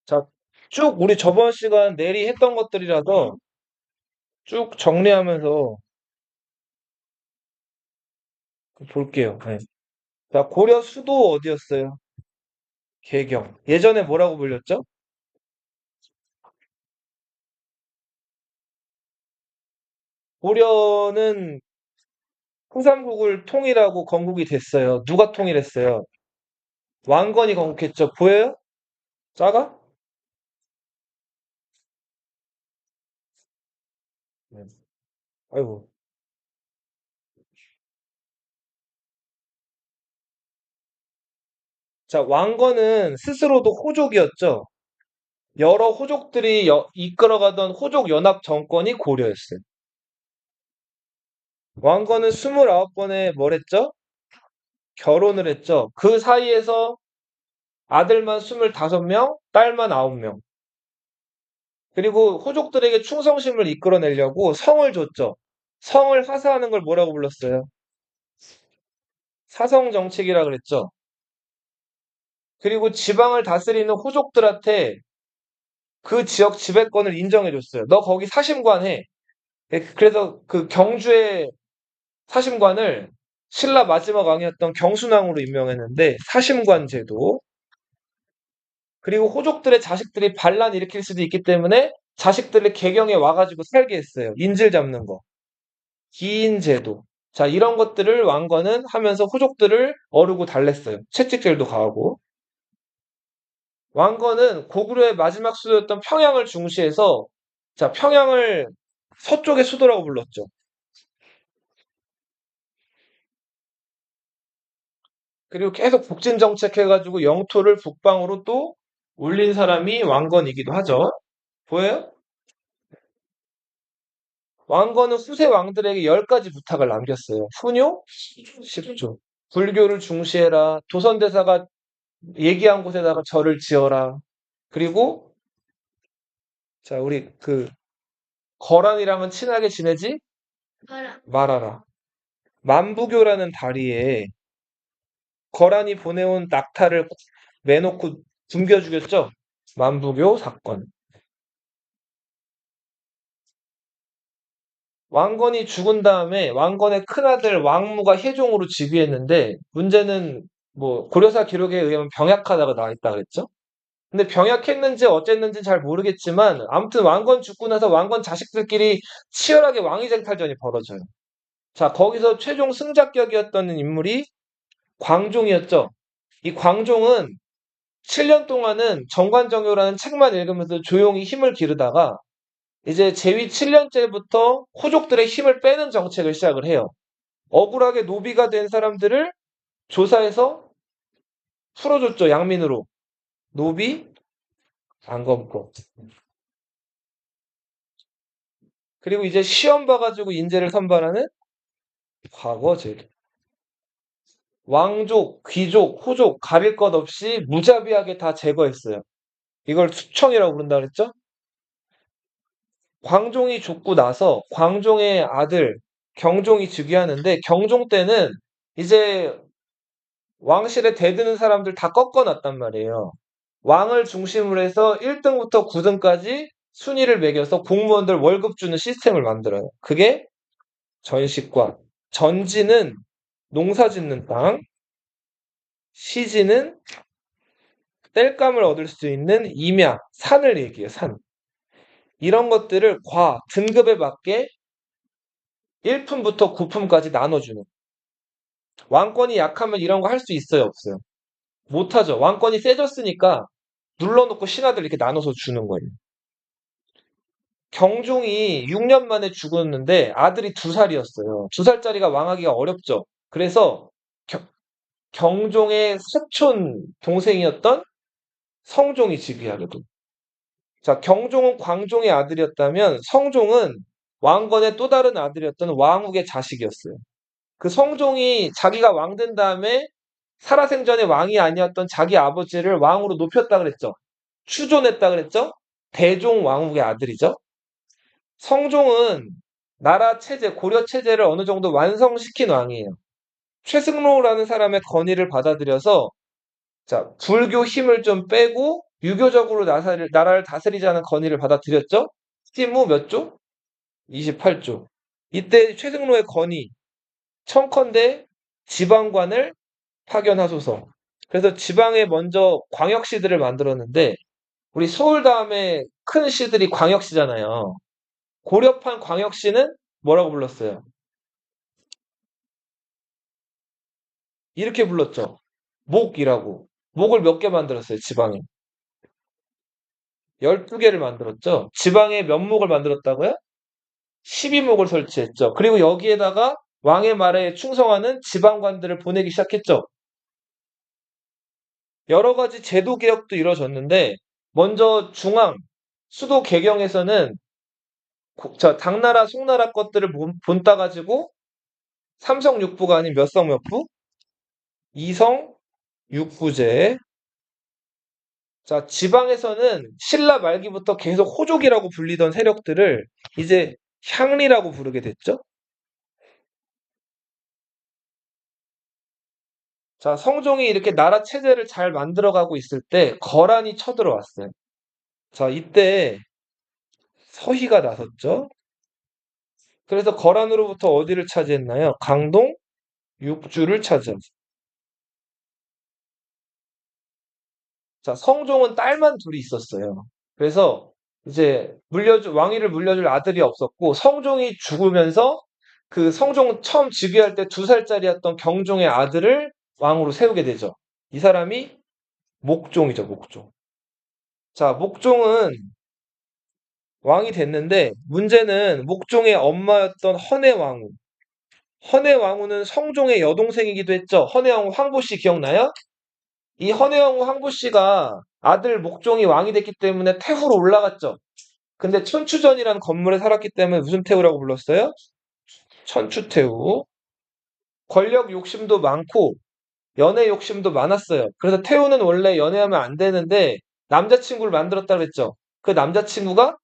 자, 쭉 우리 저번 시간 내리 했던 것들이라서 쭉 정리하면서 볼게요. 네. 자, 고려 수도 어디였어요? 개경. 예전에 뭐라고 불렸죠? 고려는 후삼국을 통일하고 건국이 됐어요. 누가 통일했어요? 왕건이 건국했죠. 보여요? 작아? 네. 아이고. 자, 왕건은 스스로도 호족이었죠. 여러 호족들이 이끌어가던 호족 연합 정권이 고려였어요. 왕건은 29번에 뭘 했죠? 결혼을 했죠. 그 사이에서 아들만 25명, 딸만 9명. 그리고 호족들에게 충성심을 이끌어내려고 성을 줬죠. 성을 하사하는 걸 뭐라고 불렀어요? 사성 정책이라 그랬죠. 그리고 지방을 다스리는 호족들한테 그 지역 지배권을 인정해줬어요. 너 거기 사심관 해. 그래서 그 경주의 사심관을 신라 마지막 왕이었던 경순왕으로 임명했는데 사심관 제도. 그리고 호족들의 자식들이 반란 일으킬 수도 있기 때문에 자식들을 개경에 와가지고 살게 했어요. 인질 잡는 거. 기인 제도. 자, 이런 것들을 왕건은 하면서 호족들을 어루고 달랬어요. 채찍질도 가하고. 왕건은 고구려의 마지막 수도였던 평양을 중시해서 자, 평양을 서쪽의 수도라고 불렀죠. 그리고 계속 북진 정책해가지고 영토를 북방으로 또 올린 사람이 왕건이기도 하죠. 보여요? 왕건은 후세 왕들에게 10가지 부탁을 남겼어요. 훈요? 10조. 불교를 중시해라. 조선대사가 얘기한 곳에다가 절을 지어라. 그리고 자, 우리 그 거란이랑은 친하게 지내지 말아라. 만부교라는 다리에 거란이 보내온 낙타를 매놓고 굶겨 죽였죠. 만부교 사건. 왕건이 죽은 다음에 왕건의 큰아들 왕무가 혜종으로 즉위했는데 문제는 뭐 고려사 기록에 의하면 병약하다가 나와 있다 그랬죠. 근데 병약했는지 어쨌는지 잘 모르겠지만 아무튼 왕건 죽고 나서 왕건 자식들끼리 치열하게 왕위쟁탈전이 벌어져요. 자, 거기서 최종 승자격이었던 인물이 광종이었죠. 이 광종은 7년 동안은 정관정교라는 책만 읽으면서 조용히 힘을 기르다가 이제 재위 7년째부터 호족들의 힘을 빼는 정책을 시작을 해요. 억울하게 노비가 된 사람들을 조사해서 풀어줬죠, 양민으로. 노비, 안 검고. 그리고 이제 시험 봐가지고 인재를 선발하는 과거제도. 왕족, 귀족, 호족 가릴 것 없이 무자비하게 다 제거했어요. 이걸 수청이라고 부른다 그랬죠? 광종이 죽고 나서 광종의 아들 경종이 즉위하는데 경종 때는 이제 왕실에 대드는 사람들 다 꺾어놨단 말이에요. 왕을 중심으로 해서 1등부터 9등까지 순위를 매겨서 공무원들 월급 주는 시스템을 만들어요. 그게 전식과 전지는 농사 짓는 땅, 시지는 땔감을 얻을 수 있는 임야, 산을 얘기해요. 산. 이런 것들을 등급에 맞게 1품부터 9품까지 나눠주는. 왕권이 약하면 이런 거 할 수 있어요, 없어요? 못하죠. 왕권이 세졌으니까 눌러놓고 신하들 이렇게 나눠서 주는 거예요. 경종이 6년 만에 죽었는데 아들이 2살이었어요. 2살짜리가 왕하기가 어렵죠. 그래서 경종의 사촌 동생이었던 성종이 즉위하게 됩니다. 자, 경종은 광종의 아들이었다면 성종은 왕건의 또 다른 아들이었던 왕욱의 자식이었어요. 그 성종이 자기가 왕 된 다음에 살아생전에 왕이 아니었던 자기 아버지를 왕으로 높였다 그랬죠. 추존했다 그랬죠. 대종 왕욱의 아들이죠. 성종은 나라 체제, 고려 체제를 어느 정도 완성시킨 왕이에요. 최승로라는 사람의 건의를 받아들여서 자, 불교 힘을 좀 빼고 유교적으로 나라를 다스리자는 건의를 받아들였죠. 시무 몇 조? 28조. 이때 최승로의 건의, 청컨대 지방관을 파견하소서. 그래서 지방에 먼저 광역시들을 만들었는데 우리 서울 다음에 큰 시들이 광역시잖아요. 고려판 광역시는 뭐라고 불렀어요? 이렇게 불렀죠. 목이라고. 목을 몇 개 만들었어요, 지방에? 12개를 만들었죠. 지방에 몇 목을 만들었다고요? 12목을 설치했죠. 그리고 여기에다가 왕의 말에 충성하는 지방관들을 보내기 시작했죠. 여러 가지 제도 개혁도 이루어졌는데 먼저 중앙 수도 개경에서는 당나라 송나라 것들을 본따 가지고 삼성 육부가 아닌 몇 성 몇 부? 이성 육부제. 자, 지방에서는 신라 말기부터 계속 호족이라고 불리던 세력들을 이제 향리라고 부르게 됐죠. 자, 성종이 이렇게 나라 체제를 잘 만들어가고 있을 때 거란이 쳐들어왔어요. 자, 이때 서희가 나섰죠. 그래서 거란으로부터 어디를 차지했나요? 강동 육주를 차지했어요. 자, 성종은 딸만 둘이 있었어요. 그래서 이제 왕위를 물려줄 아들이 없었고 성종이 죽으면서 그 성종 처음 즉위할 때 2살짜리였던 경종의 아들을 왕으로 세우게 되죠. 이 사람이 목종이죠, 목종. 자, 목종은 왕이 됐는데 문제는 목종의 엄마였던 헌해왕후. 헌해왕후는 성종의 여동생이기도 했죠. 헌해왕후 황보씨 기억나요? 이 헌해왕후 황보씨가 아들 목종이 왕이 됐기 때문에 태후로 올라갔죠. 근데 천추전이라는 건물에 살았기 때문에 무슨 태후라고 불렀어요? 천추태후. 권력 욕심도 많고 연애 욕심도 많았어요. 그래서 태후는 원래 연애하면 안 되는데 남자친구를 만들었다 그랬죠. 그 남자친구가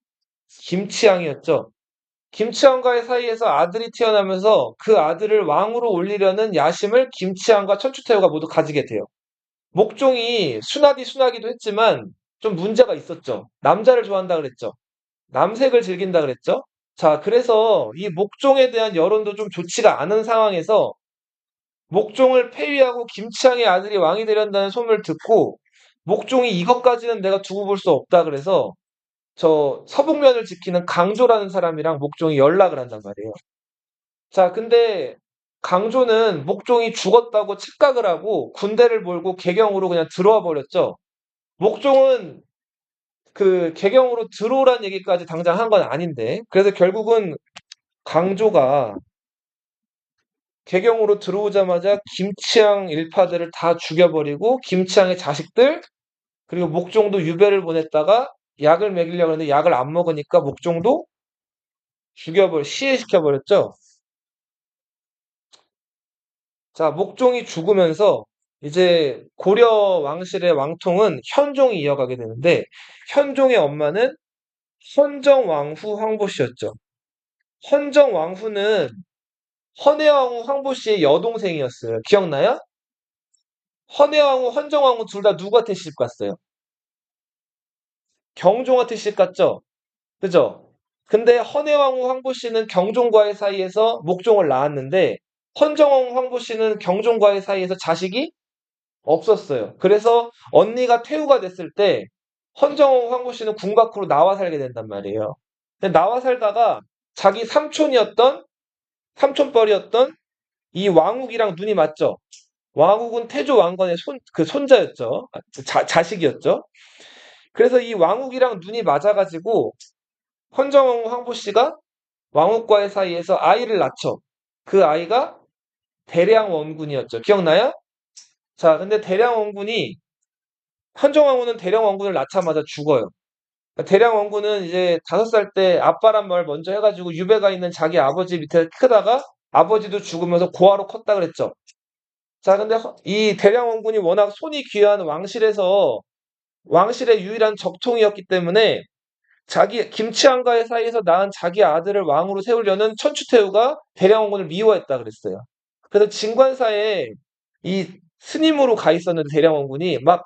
김치향이었죠. 김치향과의 사이에서 아들이 태어나면서 그 아들을 왕으로 올리려는 야심을 김치향과 천추태후가 모두 가지게 돼요. 목종이 순하기도 했지만 좀 문제가 있었죠. 남자를 좋아한다 그랬죠. 남색을 즐긴다 그랬죠. 자, 그래서 이 목종에 대한 여론도 좀 좋지가 않은 상황에서 목종을 폐위하고 김치향의 아들이 왕이 되련다는 소문을 듣고 목종이 이것까지는 내가 두고 볼 수 없다 그래서 저 서북면을 지키는 강조라는 사람이랑 목종이 연락을 한단 말이에요. 자, 근데 강조는 목종이 죽었다고 착각을 하고 군대를 몰고 개경으로 그냥 들어와 버렸죠. 목종은 그 개경으로 들어오란 얘기까지 당장 한 건 아닌데 그래서 결국은 강조가 개경으로 들어오자마자 김치향 일파들을 다 죽여버리고 김치향의 자식들 그리고 목종도 유배를 보냈다가 약을 먹이려고 했는데 약을 안 먹으니까 목종도 시해시켜버렸죠. 자, 목종이 죽으면서 이제 고려 왕실의 왕통은 현종이 이어가게 되는데 현종의 엄마는 헌정왕후 황보씨였죠. 헌정왕후는 헌혜왕후 황보씨의 여동생이었어요. 기억나요? 헌혜왕후, 헌정왕후 둘 다 누구한테 시집 갔어요? 경종한테 시집 갔죠? 그죠? 근데 헌혜왕후 황보씨는 경종과의 사이에서 목종을 낳았는데 헌정왕후 황보씨는 경종과의 사이에서 자식이 없었어요. 그래서 언니가 태후가 됐을 때 헌정왕후 황보씨는 궁 밖으로 나와 살게 된단 말이에요. 근데 나와 살다가 자기 삼촌뻘이었던 이 왕욱이랑 눈이 맞죠? 왕욱은 태조 왕건의 손자였죠. 자식이었죠. 그래서 이 왕욱이랑 눈이 맞아가지고 헌정왕후 황보씨가 왕욱과의 사이에서 아이를 낳죠. 그 아이가 대량원군이었죠. 기억나요? 자, 근데 대량원군이 헌정왕후는 대량원군을 낳자마자 죽어요. 대량원군은 이제 5살 때 아빠란 말 먼저 해가지고 유배가 있는 자기 아버지 밑에 크다가 아버지도 죽으면서 고아로 컸다 그랬죠. 자, 근데 이 대량원군이 워낙 손이 귀한 왕실의 유일한 적통이었기 때문에 자기 김치한과의 사이에서 낳은 자기 아들을 왕으로 세우려는 천추태후가 대량원군을 미워했다 그랬어요. 그래서 진관사에 이 스님으로 가 있었는데 대량원군이 막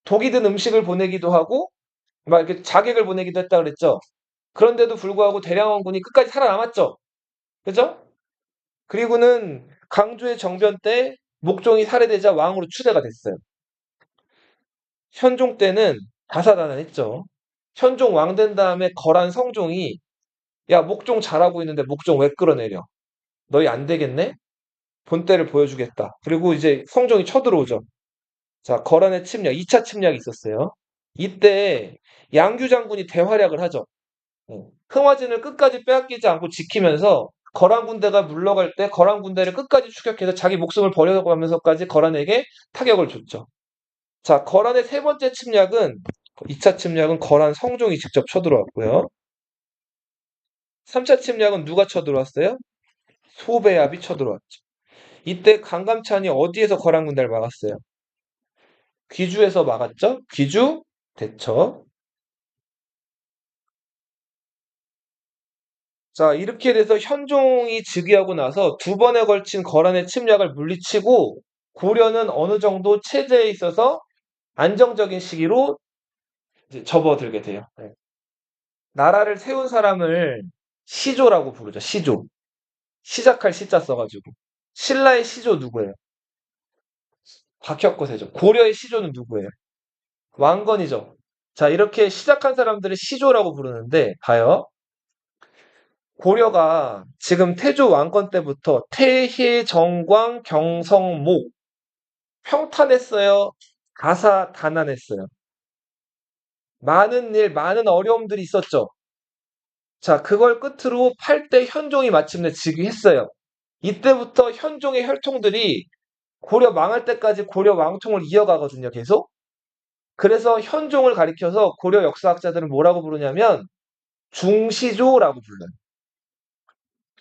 독이 든 음식을 보내기도 하고 막 이렇게 자객을 보내기도 했다 그랬죠. 그런데도 불구하고 대량원군이 끝까지 살아남았죠. 그죠? 그리고는 강주의 정변 때 목종이 살해되자 왕으로 추대가 됐어요. 현종 때는 다사다난했죠. 현종 왕 된 다음에 거란 성종이 야 목종 잘하고 있는데 목종 왜 끌어내려? 너희 안 되겠네? 본때를 보여주겠다. 그리고 이제 성종이 쳐들어오죠. 자, 거란의 침략, 2차 침략이 있었어요. 이때 양규 장군이 대활약을 하죠. 흥화진을 끝까지 빼앗기지 않고 지키면서 거란 군대가 물러갈 때 거란 군대를 끝까지 추격해서 자기 목숨을 버려가면서까지 거란에게 타격을 줬죠. 자, 거란의 세 번째 침략은 2차 침략은 거란 성종이 직접 쳐들어왔고요. 3차 침략은 누가 쳐들어왔어요? 소배압이 쳐들어왔죠. 이때 강감찬이 어디에서 거란 군대를 막았어요? 귀주에서 막았죠? 귀주, 대처. 자, 이렇게 돼서 현종이 즉위하고 나서 두 번에 걸친 거란의 침략을 물리치고 고려는 어느 정도 체제에 있어서 안정적인 시기로 이제 접어들게 돼요. 네. 나라를 세운 사람을 시조라고 부르죠. 시조. 시작할 시자 써가지고. 신라의 시조 누구예요? 박혁거세죠. 고려의 시조는 누구예요? 왕건이죠. 자, 이렇게 시작한 사람들을 시조라고 부르는데, 봐요. 고려가 지금 태조 왕건 때부터 태해, 정광, 경성, 목 평탄했어요. 다사다난했어요. 많은 일, 많은 어려움들이 있었죠. 자, 그걸 끝으로 8대 현종이 마침내 즉위했어요. 이때부터 현종의 혈통들이 고려 망할 때까지 고려 왕통을 이어가거든요, 계속. 그래서 현종을 가리켜서 고려 역사학자들은 뭐라고 부르냐면 중시조라고 불러요.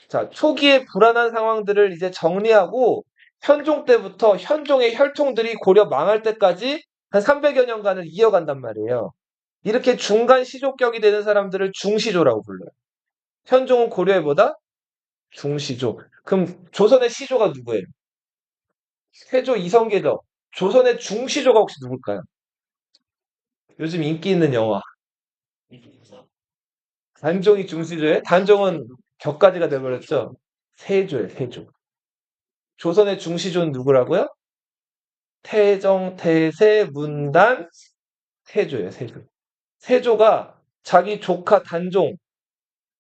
자, 초기의 불안한 상황들을 이제 정리하고 현종 때부터 현종의 혈통들이 고려 망할 때까지 한 300여 년간을 이어간단 말이에요. 이렇게 중간 시조격이 되는 사람들을 중시조라고 불러요. 현종은 고려의 보다 중시조. 그럼 조선의 시조가 누구예요? 세조 이성계죠. 조선의 중시조가 혹시 누굴까요? 요즘 인기 있는 영화. 단종이 중시조예요? 단종은 격가지가 돼버렸죠. 세조예요, 세조. 조선의 중시조는 누구라고요? 태정, 태세, 문단, 세조예요, 세조. 세조가 자기 조카 단종,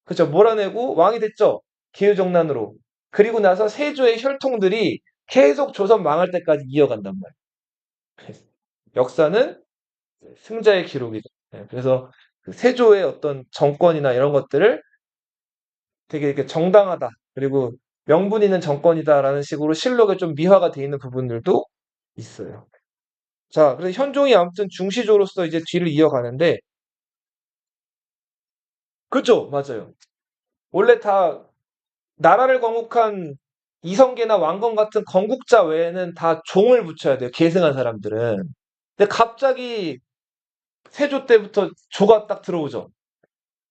그죠? 몰아내고 왕이 됐죠? 기후정난으로. 그리고 나서 세조의 혈통들이 계속 조선 망할 때까지 이어간단 말이에요. 역사는 승자의 기록이죠. 네, 그래서 그 세조의 어떤 정권이나 이런 것들을 되게 이렇게 정당하다. 그리고 명분 있는 정권이다라는 식으로 실록에 좀 미화가 돼 있는 부분들도 있어요. 자, 그래서 현종이 아무튼 중시조로서 이제 뒤를 이어가는데, 그렇죠, 맞아요. 원래 다 나라를 건국한 이성계나 왕건 같은 건국자 외에는 다 종을 붙여야 돼요. 계승한 사람들은. 근데 갑자기 세조 때부터 조가 딱 들어오죠.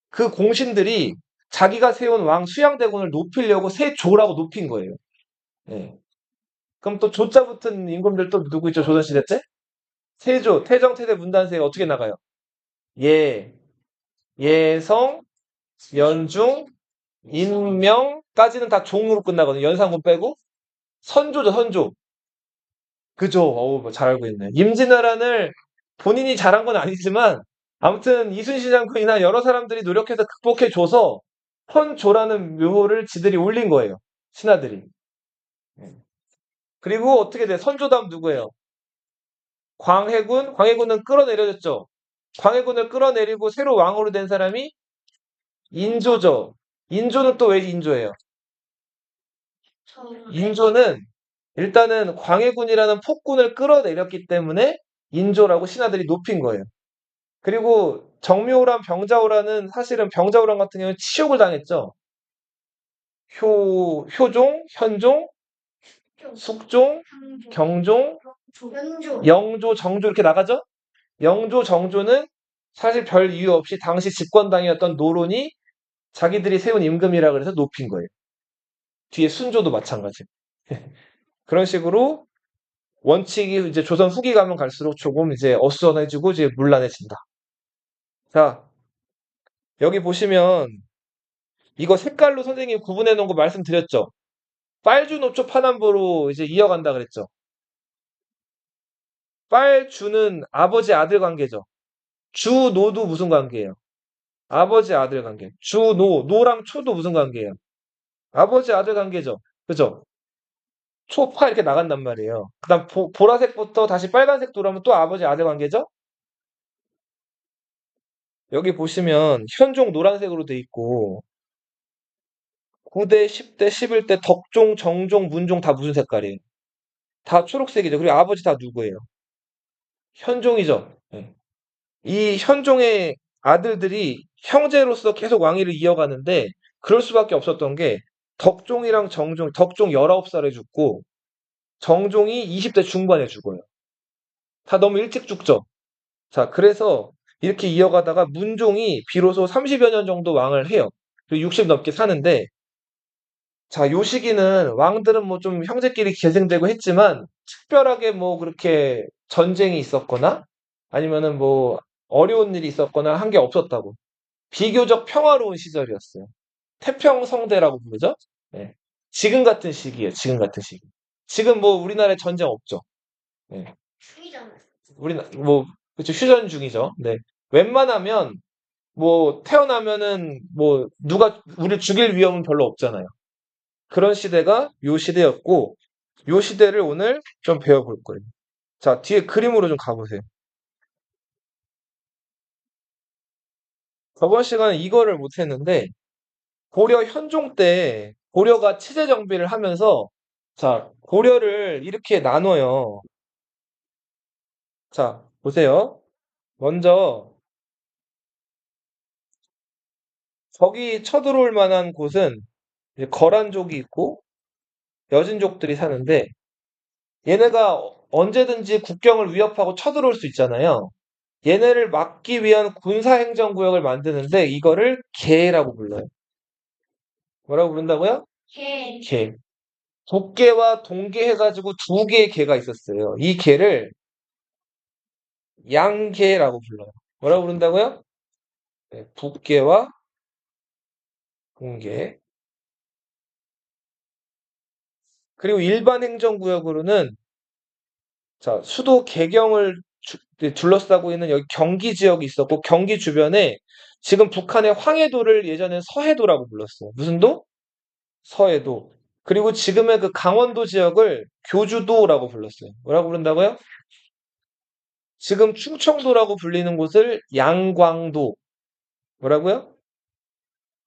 그 공신들이 자기가 세운 왕 수양대군을 높이려고 세조라고 높인 거예요. 예. 그럼 또 조자 붙은 임금들 또 누구 있죠? 조선시대 때? 세조, 태정, 태세, 문단세 어떻게 나가요? 예, 예성, 연중, 인명까지는 다 종으로 끝나거든요. 연산군 빼고. 선조죠, 선조. 그죠. 어우, 뭐잘 알고 있네. 임진왜란을 본인이 잘한 건 아니지만, 아무튼 이순신 장군이나 여러 사람들이 노력해서 극복해줘서 선조라는 묘호를 지들이 올린 거예요. 신하들이. 예. 그리고 어떻게 돼? 선조 다음 누구예요? 광해군? 광해군은 끌어내려졌죠. 광해군을 끌어내리고 새로 왕으로 된 사람이 인조죠. 인조는 또 왜 인조예요? 인조는 일단은 광해군이라는 폭군을 끌어내렸기 때문에 인조라고 신하들이 높인 거예요. 그리고 정묘호란, 병자호란은 사실은 병자호란 같은 경우는 치욕을 당했죠. 효종, 현종, 숙종, 경종, 영조, 정조 이렇게 나가죠? 영조, 정조는 사실 별 이유 없이 당시 집권당이었던 노론이 자기들이 세운 임금이라 그래서 높인 거예요. 뒤에 순조도 마찬가지. 그런 식으로 원칙이 이제 조선 후기 가면 갈수록 조금 이제 어수선해지고 이제 문란해진다. 자, 여기 보시면 이거 색깔로 선생님이 구분해 놓은 거 말씀드렸죠? 빨주노초 파남보로 이제 이어간다 그랬죠? 빨주는 아버지 아들 관계죠. 주노도 무슨 관계예요? 아버지 아들 관계. 노랑 초도 무슨 관계예요? 아버지 아들 관계죠. 그죠? 초파 이렇게 나간단 말이에요. 그다음 보라색부터 다시 빨간색 돌아오면 또 아버지 아들 관계죠? 여기 보시면 현종 노란색으로 돼 있고 9대, 10대, 11대 덕종, 정종, 문종 다 무슨 색깔이에요? 다 초록색이죠. 그리고 아버지 다 누구예요? 현종이죠. 네. 이 현종의 아들들이 형제로서 계속 왕위를 이어가는데 그럴 수밖에 없었던 게 덕종이랑 덕종 19살에 죽고 정종이 20대 중반에 죽어요. 다 너무 일찍 죽죠. 자, 그래서 이렇게 이어가다가 문종이 비로소 30여 년 정도 왕을 해요. 그리고 60 넘게 사는데 자, 요 시기는 왕들은 뭐 좀 형제끼리 계승되고 했지만 특별하게 뭐 그렇게 전쟁이 있었거나 아니면은 뭐 어려운 일이 있었거나 한 게 없었다고. 비교적 평화로운 시절이었어요. 태평성대라고 부르죠? 네. 지금 같은 시기예요. 지금 같은 시기. 지금 뭐 우리나라에 전쟁 없죠. 네. 우리나 뭐 그쵸 휴전 중이죠. 네. 웬만하면 뭐 태어나면은 뭐 누가 우리를 죽일 위험은 별로 없잖아요. 그런 시대가 요 시대였고 요 시대를 오늘 좀 배워볼 거예요. 자, 뒤에 그림으로 좀 가보세요. 저번 시간에 이거를 못했는데 고려 현종 때 고려가 체제 정비를 하면서 자, 고려를 이렇게 나눠요. 자, 보세요. 먼저 저기 쳐들어올 만한 곳은 이제 거란족이 있고 여진족들이 사는데 얘네가 언제든지 국경을 위협하고 쳐들어올 수 있잖아요. 얘네를 막기 위한 군사행정구역을 만드는데 이거를 계라고 불러요. 뭐라고 부른다고요? 계. 독계와 동계 해가지고 두 개의 계가 있었어요. 이 계를 양계라고 불러요. 뭐라고 부른다고요? 네, 북계와 동계. 그리고 일반 행정구역으로는 자, 수도 개경을 둘러싸고 있는 여기 경기 지역이 있었고 경기 주변에 지금 북한의 황해도를 예전엔 서해도라고 불렀어요. 무슨 도? 서해도. 그리고 지금의 그 강원도 지역을 교주도라고 불렀어요. 뭐라고 부른다고요? 지금 충청도라고 불리는 곳을 양광도. 뭐라고요?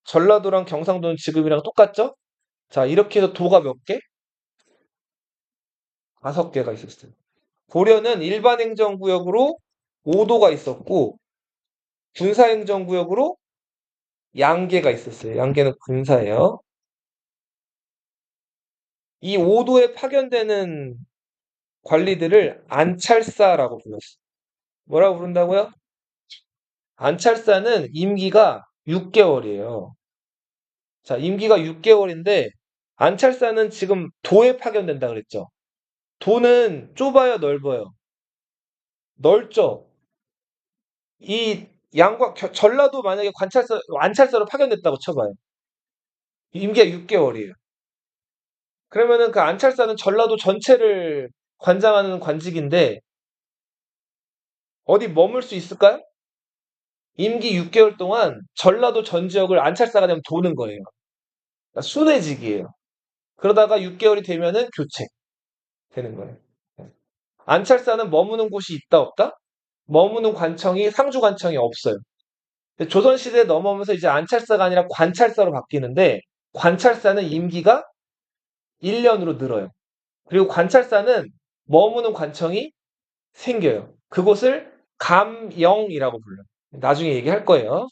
전라도랑 경상도는 지금이랑 똑같죠? 자, 이렇게 해서 도가 몇 개? 5개가 있었어요. 고려는 일반 행정구역으로 5도가 있었고 군사행정구역으로 양계가 있었어요. 양계는 군사예요. 이 5도에 파견되는 관리들을 안찰사라고 불렀어요. 뭐라고 부른다고요? 안찰사는 임기가 6개월이에요. 자, 임기가 6개월인데 안찰사는 지금 도에 파견된다 그랬죠. 도는 좁아요, 넓어요? 넓죠. 이 전라도 만약에 안찰사로 파견됐다고 쳐봐요. 임기가 6개월이에요. 그러면은 그 안찰사는 전라도 전체를 관장하는 관직인데 어디 머물 수 있을까요? 임기 6개월 동안 전라도 전 지역을 안찰사가 되면 도는 거예요. 그러니까 순회직이에요. 그러다가 6개월이 되면은 교체 되는 거예요. 안찰사는 머무는 곳이 있다 없다? 머무는 관청이 상주관청이 없어요. 조선시대 넘어오면서 이제 안찰사가 아니라 관찰사로 바뀌는데 관찰사는 임기가 1년으로 늘어요. 그리고 관찰사는 머무는 관청이 생겨요. 그곳을 감영이라고 불러요. 나중에 얘기할 거예요.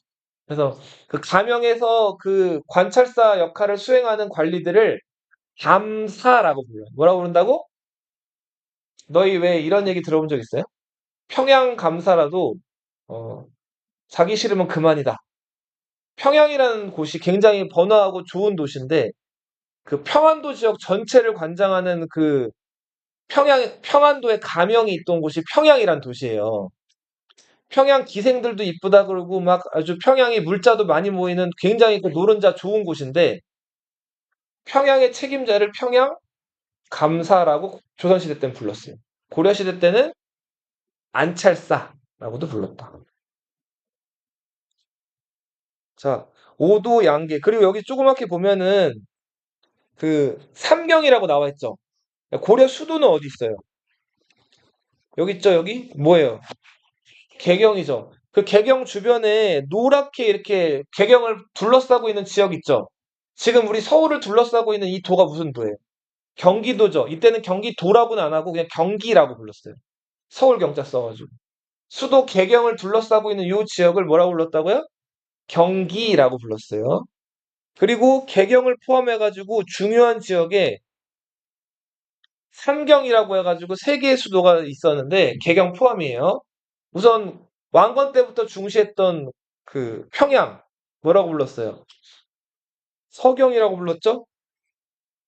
그래서 그 감영에서 그 관찰사 역할을 수행하는 관리들을 감사라고 불러요. 뭐라고 부른다고? 너희 왜 이런 얘기 들어본 적 있어요? 평양 감사라도 어, 자기 싫으면 그만이다. 평양이라는 곳이 굉장히 번화하고 좋은 도시인데 그 평안도 지역 전체를 관장하는 그 평안도에 가명이 있던 곳이 평양이란 도시예요. 평양 기생들도 이쁘다 그러고 막 아주 평양이 물자도 많이 모이는 굉장히 그 노른자 좋은 곳인데 평양의 책임자를 평양 감사라고 조선시대 때는 불렀어요. 고려시대 때는 안찰사라고도 불렀다. 자, 오도 양계. 그리고 여기 조그맣게 보면은 그 삼경이라고 나와 있죠. 고려 수도는 어디 있어요? 여기 있죠, 여기? 뭐예요? 개경이죠. 그 개경 주변에 노랗게 이렇게 개경을 둘러싸고 있는 지역 있죠. 지금 우리 서울을 둘러싸고 있는 이 도가 무슨 도예요? 경기도죠. 이때는 경기도라고는 안 하고 그냥 경기라고 불렀어요. 서울 경자 써가지고. 수도 개경을 둘러싸고 있는 이 지역을 뭐라고 불렀다고요? 경기라고 불렀어요. 그리고 개경을 포함해가지고 중요한 지역에 삼경이라고 해가지고 세 개의 수도가 있었는데 개경 포함이에요. 우선 왕건 때부터 중시했던 그 평양 뭐라고 불렀어요? 서경이라고 불렀죠?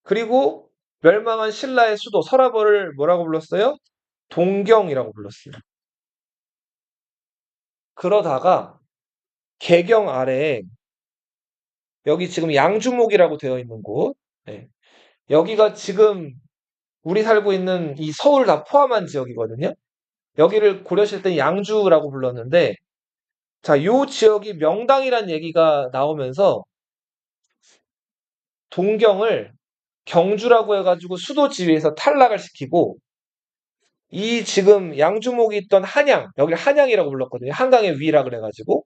그리고 멸망한 신라의 수도 서라벌을 뭐라고 불렀어요? 동경이라고 불렀어요. 그러다가 개경 아래에 여기 지금 양주목이라고 되어 있는 곳, 네. 여기가 지금 우리 살고 있는 이 서울 다 포함한 지역이거든요. 여기를 고려시대 때 양주라고 불렀는데, 자, 요 지역이 명당이란 얘기가 나오면서 동경을 경주라고 해가지고 수도 지위에서 탈락을 시키고, 이 지금 양주목이 있던 한양, 여기를 한양이라고 불렀거든요. 한강의 위라 그래가지고,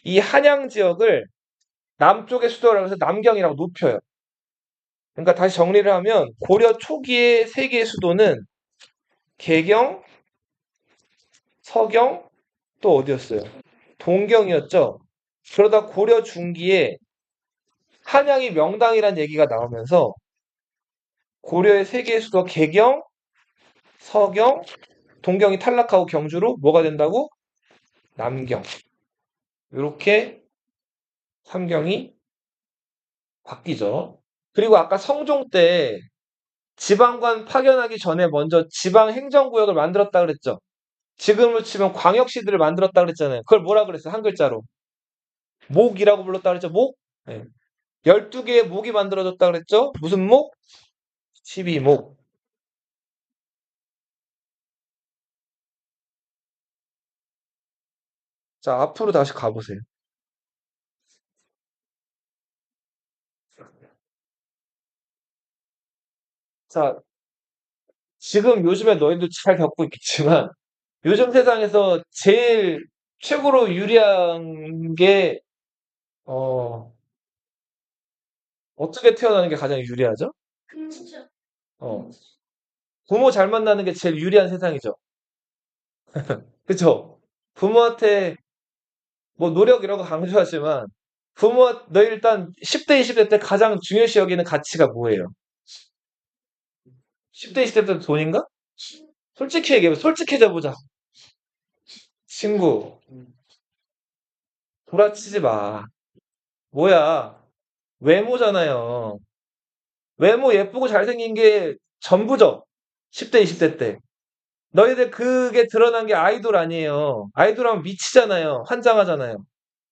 이 한양 지역을 남쪽의 수도라고 해서 남경이라고 높여요. 그러니까 다시 정리를 하면 고려 초기의 세 개의 수도는 개경, 서경, 또 어디였어요? 동경이었죠. 그러다 고려 중기에 한양이 명당이란 얘기가 나오면서 고려의 세 개의 수도 개경, 서경, 동경이 탈락하고 경주로 뭐가 된다고? 남경. 이렇게 삼경이 바뀌죠. 그리고 아까 성종 때 지방관 파견하기 전에 먼저 지방행정구역을 만들었다 그랬죠. 지금으로 치면 광역시들을 만들었다 그랬잖아요. 그걸 뭐라 그랬어요? 한 글자로. 목이라고 불렀다 그랬죠. 목? 네. 12개의 목이 만들어졌다 그랬죠. 무슨 목? 12목. 자, 앞으로 다시 가보세요. 자, 지금 요즘에 너희도 잘 겪고 있겠지만 요즘 세상에서 제일 최고로 유리한 게 어, 어떻게 태어나는 게 가장 유리하죠? 어, 부모 잘 만나는 게 제일 유리한 세상이죠. 그쵸? 부모한테 뭐 노력 이런 거 강조하지만 너 일단 10대, 20대 때 가장 중요시 여기는 가치가 뭐예요? 10대, 20대 때 돈인가? 솔직히 얘기해, 솔직해져 보자. 친구, 구라치지 마. 뭐야, 외모잖아요. 외모 예쁘고 잘생긴 게 전부죠. 10대, 20대 때. 너희들 그게 드러난 게 아이돌 아니에요. 아이돌 하면 미치잖아요. 환장하잖아요.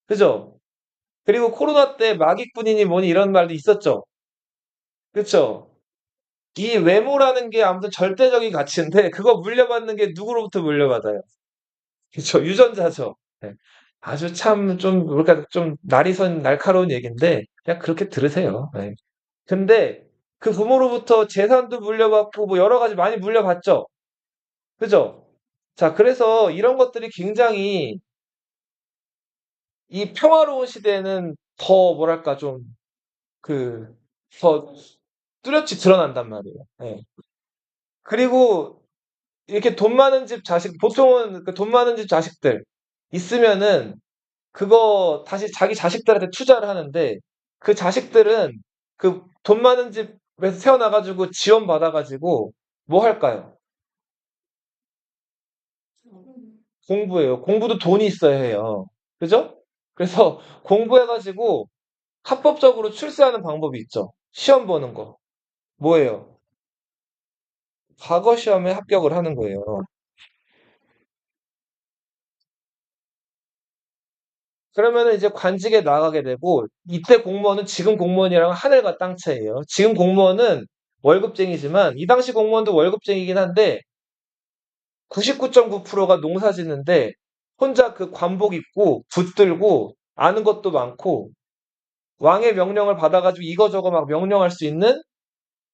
그죠? 그리고 코로나 때 마기꾼이니 뭐니 이런 말도 있었죠. 그쵸? 이 외모라는 게 아무튼 절대적인 가치인데 그거 물려받는 게 누구로부터 물려받아요? 그쵸? 유전자죠. 네. 아주 참 좀 뭐랄까 좀 날이 선 날카로운 얘기인데 그냥 그렇게 들으세요. 네. 근데 그 부모로부터 재산도 물려받고 뭐 여러 가지 많이 물려받죠. 그죠? 자, 그래서 이런 것들이 굉장히 이 평화로운 시대에는 더 뭐랄까 좀 그 더 뚜렷이 드러난단 말이에요. 네. 그리고 이렇게 돈 많은 집 자식, 보통은 그 돈 많은 집 자식들 있으면은 그거 다시 자기 자식들한테 투자를 하는데 그 자식들은 그 돈 많은 집에서 태어나가지고 지원 받아가지고 뭐 할까요? 공부해요. 공부도 돈이 있어야 해요. 그죠? 그래서 공부해가지고 합법적으로 출세하는 방법이 있죠. 시험 보는 거. 뭐예요? 과거 시험에 합격을 하는 거예요. 그러면은 이제 관직에 나가게 되고, 이때 공무원은 지금 공무원이랑 하늘과 땅 차이예요. 지금 공무원은 월급쟁이지만, 이 당시 공무원도 월급쟁이긴 한데, 99.9%가 농사 짓는데, 혼자 그 관복 입고, 붙들고, 아는 것도 많고, 왕의 명령을 받아가지고 이거저거 막 명령할 수 있는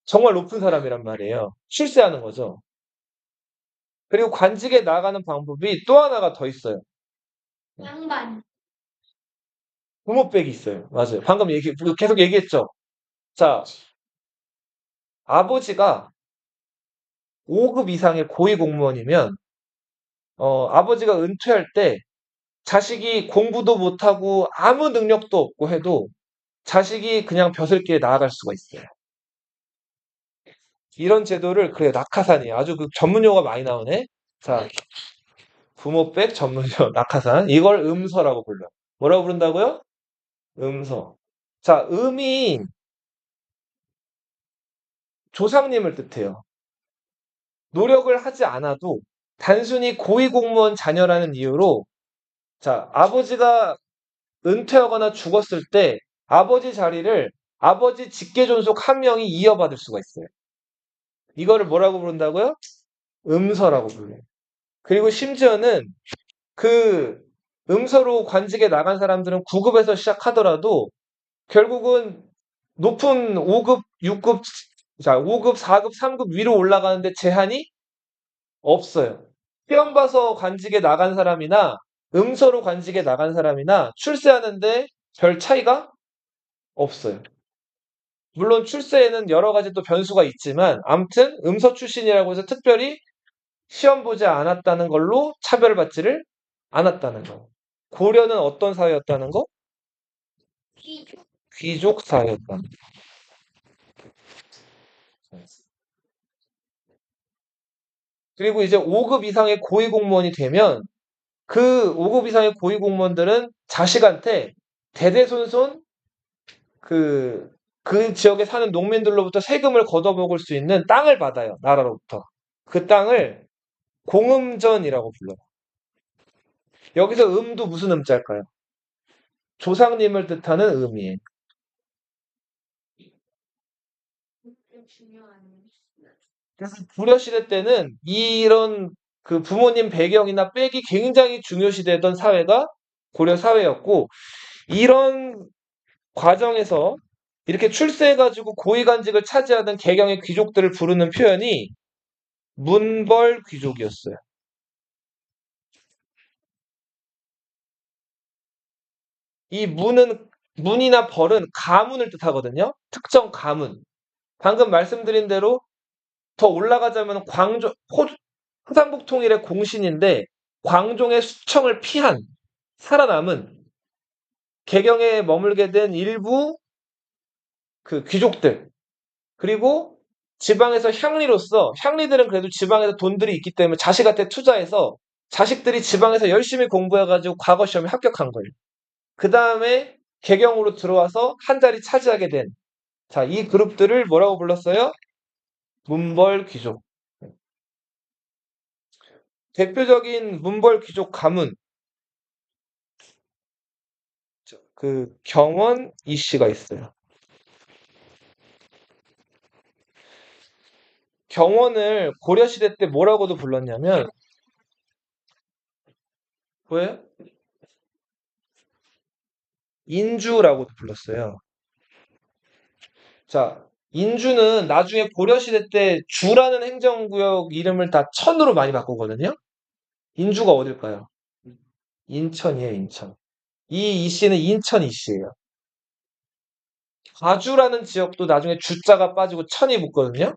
정말 높은 사람이란 말이에요. 출세하는 거죠. 그리고 관직에 나가는 방법이 또 하나가 더 있어요. 양반. 부모백이 있어요. 맞아요. 방금 계속 얘기했죠. 자, 아버지가 5급 이상의 고위 공무원이면, 아버지가 은퇴할 때 자식이 공부도 못하고 아무 능력도 없고 해도 자식이 그냥 벼슬길에 나아갈 수가 있어요. 이런 제도를, 그래, 낙하산이에요. 아주 그 전문용어가 많이 나오네. 자, 부모백 전문용 낙하산. 이걸 음서라고 불러요. 뭐라고 부른다고요? 음서. 자, 음이 조상님을 뜻해요. 노력을 하지 않아도 단순히 고위공무원 자녀라는 이유로, 자, 아버지가 은퇴하거나 죽었을 때 아버지 자리를 아버지 직계존속 한 명이 이어받을 수가 있어요. 이거를 뭐라고 부른다고요? 음서라고 불러요. 그리고 심지어는 그 음서로 관직에 나간 사람들은 9급에서 시작하더라도 결국은 높은 5급, 6급, 자, 5급, 4급, 3급 위로 올라가는데 제한이 없어요. 시험 봐서 관직에 나간 사람이나 음서로 관직에 나간 사람이나 출세하는데 별 차이가 없어요. 물론 출세에는 여러 가지 또 변수가 있지만 아무튼 음서 출신이라고 해서 특별히 시험 보지 않았다는 걸로 차별받지를 않았다는 거. 고려는 어떤 사회였다는 거? 귀족. 귀족 사회였다. 그리고 이제 5급 이상의 고위 공무원이 되면 그 5급 이상의 고위 공무원들은 자식한테 대대손손 그, 그 지역에 사는 농민들로부터 세금을 걷어먹을 수 있는 땅을 받아요. 나라로부터. 그 땅을 공음전이라고 불러요. 여기서 음도 무슨 음자일까요? 조상님을 뜻하는 음이에요. 중요하네. 그래서 고려시대 때는 이런 그 부모님 배경이나 백이 굉장히 중요시되던 사회가 고려 사회였고, 이런 과정에서 이렇게 출세해가지고 고위관직을 차지하던 개경의 귀족들을 부르는 표현이 문벌 귀족이었어요. 이 문이나 벌은 가문을 뜻하거든요. 특정 가문. 방금 말씀드린 대로 더 올라가자면 흥삼국 통일의 공신인데 광종의 수청을 피한 살아남은 개경에 머물게 된 일부 그 귀족들, 그리고 지방에서 향리들은 그래도 지방에서 돈들이 있기 때문에 자식한테 투자해서 자식들이 지방에서 열심히 공부해가지고 과거 시험에 합격한 거예요. 그 다음에 개경으로 들어와서 한 자리 차지하게 된, 자, 이 그룹들을 뭐라고 불렀어요? 문벌 귀족. 대표적인 문벌 귀족 가문, 그 경원 이 씨가 있어요. 경원을 고려시대 때 뭐라고도 불렀냐면, 뭐예요? 인주라고도 불렀어요. 자, 인주는 나중에 고려시대 때 주라는 행정구역 이름을 다 천으로 많이 바꾸거든요. 인주가 어딜까요? 인천이에요, 인천. 이 씨는 인천 이 씨예요. 과주라는 지역도 나중에 주자가 빠지고 천이 붙거든요.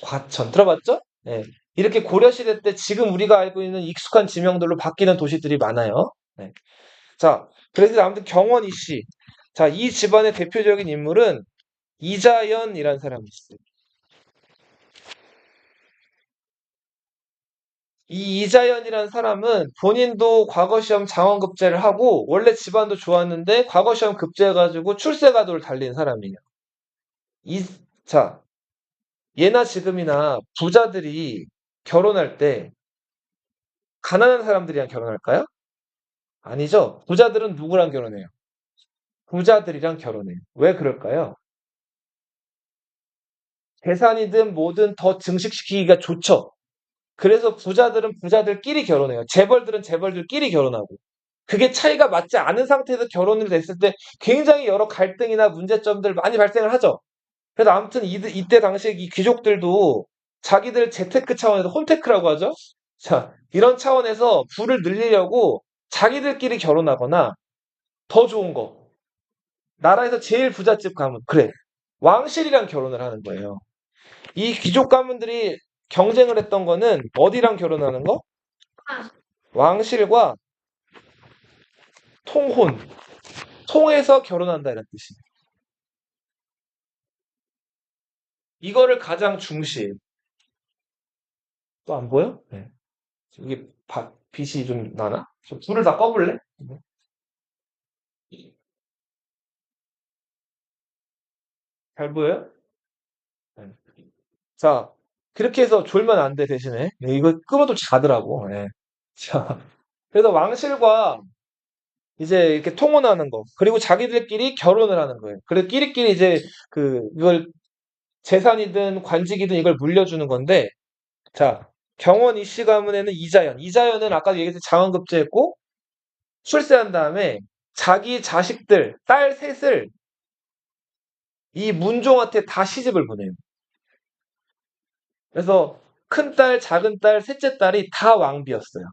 과천 들어봤죠? 네. 이렇게 고려시대 때 지금 우리가 알고 있는 익숙한 지명들로 바뀌는 도시들이 많아요. 네. 자, 그래서 아무튼 경원 이 씨. 자, 이 집안의 대표적인 인물은 이자연이라는 사람이 있어요. 이 이자연이라는 사람은 본인도 과거 시험 장원급제를 하고 원래 집안도 좋았는데 과거 시험 급제해가지고 출세가도를 달린 사람이에요. 이, 자, 예나 지금이나 부자들이 결혼할 때 가난한 사람들이랑 결혼할까요? 아니죠. 부자들은 누구랑 결혼해요? 부자들이랑 결혼해요. 왜 그럴까요? 재산이든 뭐든 더 증식시키기가 좋죠. 그래서 부자들은 부자들끼리 결혼해요. 재벌들은 재벌들끼리 결혼하고. 그게 차이가 맞지 않은 상태에서 결혼을 했을 때 굉장히 여러 갈등이나 문제점들 많이 발생을 하죠. 그래서 아무튼 이때 당시에 이 귀족들도 자기들 재테크 차원에서 혼테크라고 하죠. 자, 이런 차원에서 부를 늘리려고 자기들끼리 결혼하거나 더 좋은 거. 나라에서 제일 부잣집 가문. 그래. 왕실이랑 결혼을 하는 거예요. 이 귀족 가문들이 경쟁을 했던 거는 어디랑 결혼하는 거? 아, 왕실과 통혼. 통해서 결혼한다 이런 뜻이에요. 이거를 가장 중시해요. 또 안 보여? 네. 이게 빛이 좀 나나? 좀 불을 다 꺼볼래? 잘 보여요? 네. 자, 그렇게 해서 졸면 안 돼, 대신에. 네, 이거 끄면 또 자더라고. 네. 자, 그래서 왕실과 이제 이렇게 통혼하는 거, 그리고 자기들끼리 결혼을 하는 거예요. 그래서 끼리끼리 이제 이걸 재산이든 관직이든 이걸 물려주는 건데, 자, 경원 이씨 가문에는 이자연. 이자연은 아까도 얘기했듯이 장원급제했고, 출세한 다음에 자기 자식들, 딸 셋을 이 문종한테 다 시집을 보내요. 그래서 큰 딸, 작은 딸, 셋째 딸이 다 왕비였어요.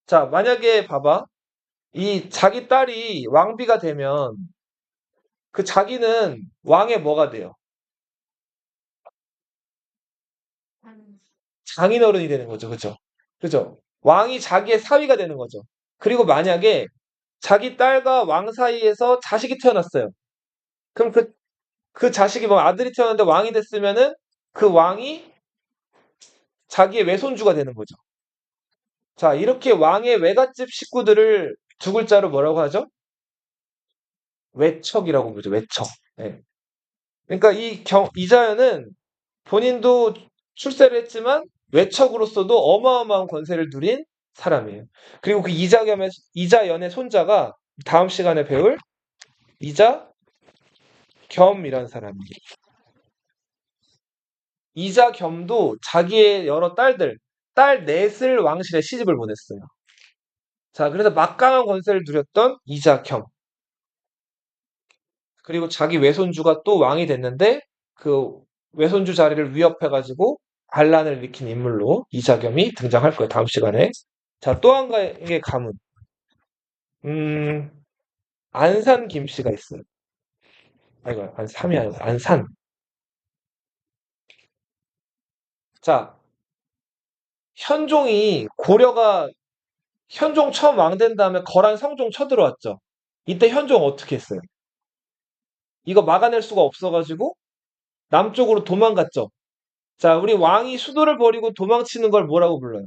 자, 만약에 봐봐. 이 자기 딸이 왕비가 되면 그 자기는 왕의 뭐가 돼요? 음, 장인어른이 되는 거죠. 그죠? 그죠? 왕이 자기의 사위가 되는 거죠. 그리고 만약에 자기 딸과 왕 사이에서 자식이 태어났어요. 그럼 그 자식이 뭐 아들이 태어났는데 왕이 됐으면은 그 왕이 자기의 외손주가 되는 거죠. 자, 이렇게 왕의 외갓집 식구들을 두 글자로 뭐라고 하죠? 외척이라고 부르죠. 외척. 네. 그러니까 이자연은 본인도 출세를 했지만 외척으로서도 어마어마한 권세를 누린 사람이에요. 그리고 그 이자연의 손자가 다음 시간에 배울 이자겸이라는 사람이에요. 이자겸도 자기의 여러 딸 넷을 왕실에 시집을 보냈어요. 자, 그래서 막강한 권세를 누렸던 이자겸. 그리고 자기 외손주가 또 왕이 됐는데 그 외손주 자리를 위협해가지고 반란을 일으킨 인물로 이자겸이 등장할 거예요. 다음 시간에. 자, 또 한 가지의 가문. 음, 안산 김씨가 있어요. 아이고, 안삼이 아니고 안산. 자, 현종 처음 왕 된 다음에 거란 성종 쳐들어왔죠. 이때 현종 어떻게 했어요? 이거 막아낼 수가 없어가지고 남쪽으로 도망갔죠. 자, 우리 왕이 수도를 버리고 도망치는 걸 뭐라고 불러요?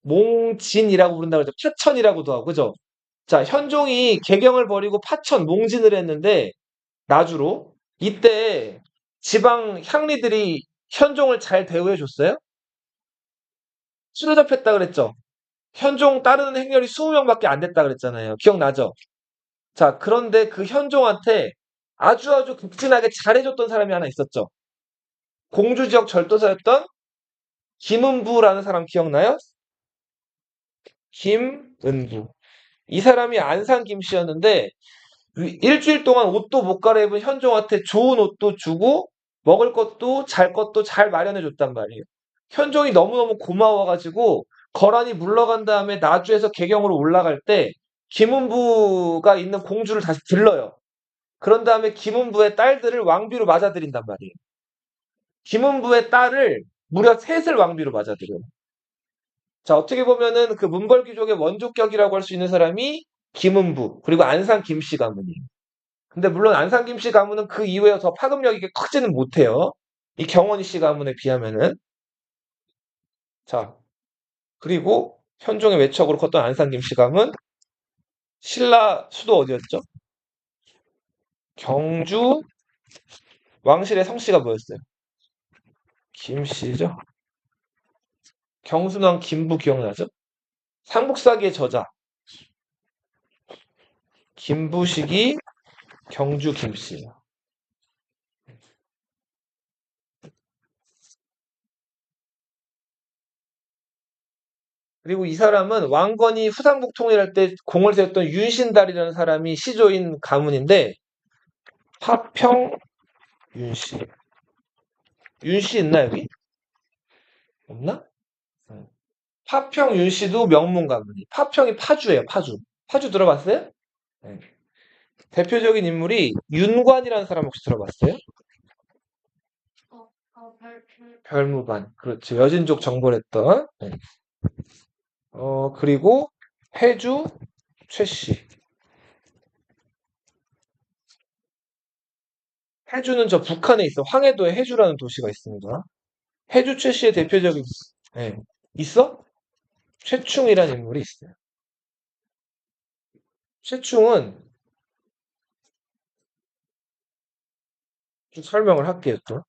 몽진이라고 부른다고 그러죠. 파천이라고도 하고, 그죠? 자, 현종이 개경을 버리고 파천, 몽진을 했는데, 나주로. 이때 지방 향리들이 현종을 잘 대우해 줬어요? 수르접했다 그랬죠? 현종 따르는 행렬이 20명밖에 안 됐다 그랬잖아요. 기억나죠? 자, 그런데 그 현종한테 아주 극진하게 잘해줬던 사람이 하나 있었죠. 공주 지역 절도사였던 김은부라는 사람 기억나요? 김은부. 이 사람이 안산 김씨였는데 일주일 동안 옷도 못 갈아입은 현종한테 좋은 옷도 주고 먹을 것도 잘 것도 잘 마련해 줬단 말이에요. 현종이 너무너무 고마워가지고 거란이 물러간 다음에 나주에서 개경으로 올라갈 때 김은부가 있는 공주를 다시 들러요. 그런 다음에 김은부의 딸들을 왕비로 맞아들인단 말이에요. 김은부의 딸을 무려 셋을 왕비로 맞아들여요. 자, 어떻게 보면은 그 문벌귀족의 원조격이라고 할 수 있는 사람이 김은부, 그리고 안산 김씨 가문이에요. 근데 물론 안산 김씨 가문은 그 이후에 더 파급력이 크지는 못해요. 이 경원이 씨 가문에 비하면은. 자, 그리고 현종의 외척으로 컸던 안산 김씨 가문, 신라 수도 어디였죠? 경주 왕실의 성씨가 뭐였어요? 김씨죠. 경순왕 김부 기억나죠? 삼국사기의 저자. 김부식이 경주 김씨. 그리고 이 사람은 왕건이 후삼국 통일할 때 공을 세웠던 윤신달이라는 사람이 시조인 가문인데 파평 윤씨. 윤씨 있나 여기? 없나? 응. 파평 윤씨도 명문 가문이. 파평이 파주예요, 파주. 파주 들어봤어요? 네. 대표적인 인물이 윤관이라는 사람 혹시 들어봤어요? 별. 별무반. 그렇죠. 여진족 정벌했던. 네. 그리고 해주 최씨. 해주는 저 북한에 있어. 황해도에 해주라는 도시가 있습니다. 해주 최씨의 대표적인, 네. 있어? 최충이라는 인물이 있어요. 최충은 좀 설명을 할게요, 또.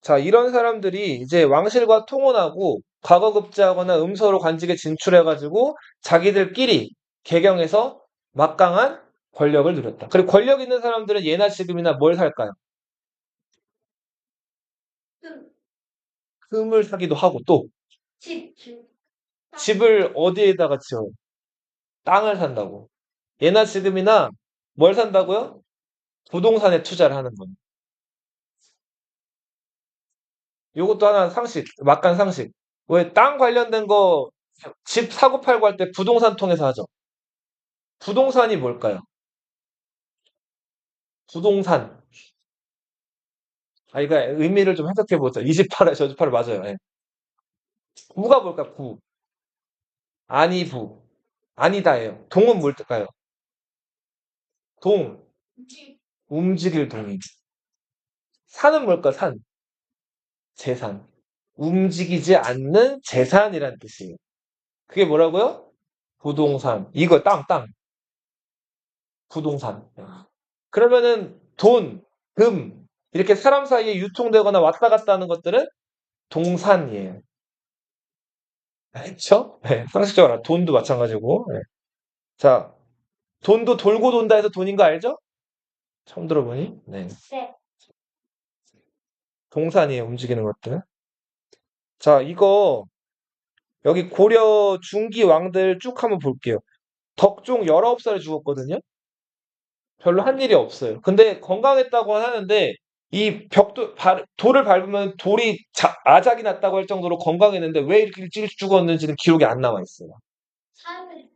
자, 이런 사람들이 이제 왕실과 통혼하고 과거급제하거나 음서로 관직에 진출해가지고 자기들끼리 개경해서 막강한 권력을 누렸다. 그리고 권력 있는 사람들은 예나 지금이나 뭘 살까요? 금. 금을 사기도 하고 또 집. 집을 어디에다가 지어요? 땅을 산다고. 예나 지금이나 뭘 산다고요? 부동산에 투자를 하는 거예요. 요것도 하나 상식, 막간 상식. 왜 땅 관련된 거 집 사고 팔고 할 때 부동산 통해서 하죠? 부동산이 뭘까요? 부동산. 아, 이거 의미를 좀 해석해 보자. 이 집 팔아, 저 집 팔아 맞아요. 예. 구가 뭘까? 구. 아니 부. 아니다예요. 동은 뭘까요? 동. 집. 움직일 동이. 산은 뭘까? 산. 재산. 움직이지 않는 재산이란 뜻이에요. 그게 뭐라고요? 부동산. 이거 땅, 땅. 부동산. 그러면은 돈, 금 이렇게 사람 사이에 유통되거나 왔다 갔다 하는 것들은 동산이에요. 그렇죠? 네, 상식적으로 돈도 마찬가지고. 네. 자, 돈도 돌고 돈다 해서 돈인 거 알죠? 처음 들어보니? 네. 네. 동산이에요, 움직이는 것들. 자, 이거 여기 고려 중기 왕들 쭉 한번 볼게요. 덕종 19살에 죽었거든요. 별로 한 일이 없어요. 근데 건강했다고 하는데 이 돌을 밟으면 돌이 아작이 났다고 할 정도로 건강했는데 왜 이렇게 일찍 죽었는지는 기록이 안 나와 있어요. 삶을.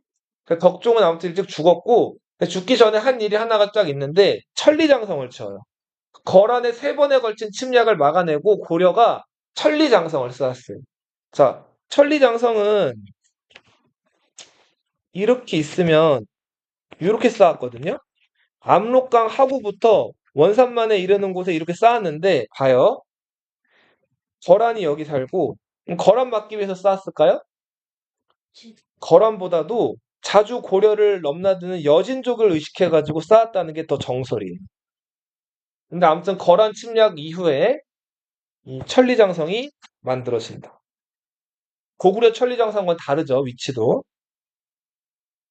그러니까 덕종은 아무튼 일찍 죽었고 죽기 전에 한 일이 하나가 딱 있는데 천리장성을 쳐요. 거란의 3번에 걸친 침략을 막아내고 고려가 천리장성을 쌓았어요. 자, 천리장성은 이렇게 있으면 이렇게 쌓았거든요. 압록강 하구부터 원산만에 이르는 곳에 이렇게 쌓았는데 봐요. 거란이 여기 살고 거란 막기 위해서 쌓았을까요? 집. 거란보다도 자주 고려를 넘나드는 여진족을 의식해가지고 쌓았다는 게 더 정설이에요. 근데 아무튼 거란 침략 이후에 이 천리장성이 만들어진다. 고구려 천리장성과는 다르죠, 위치도.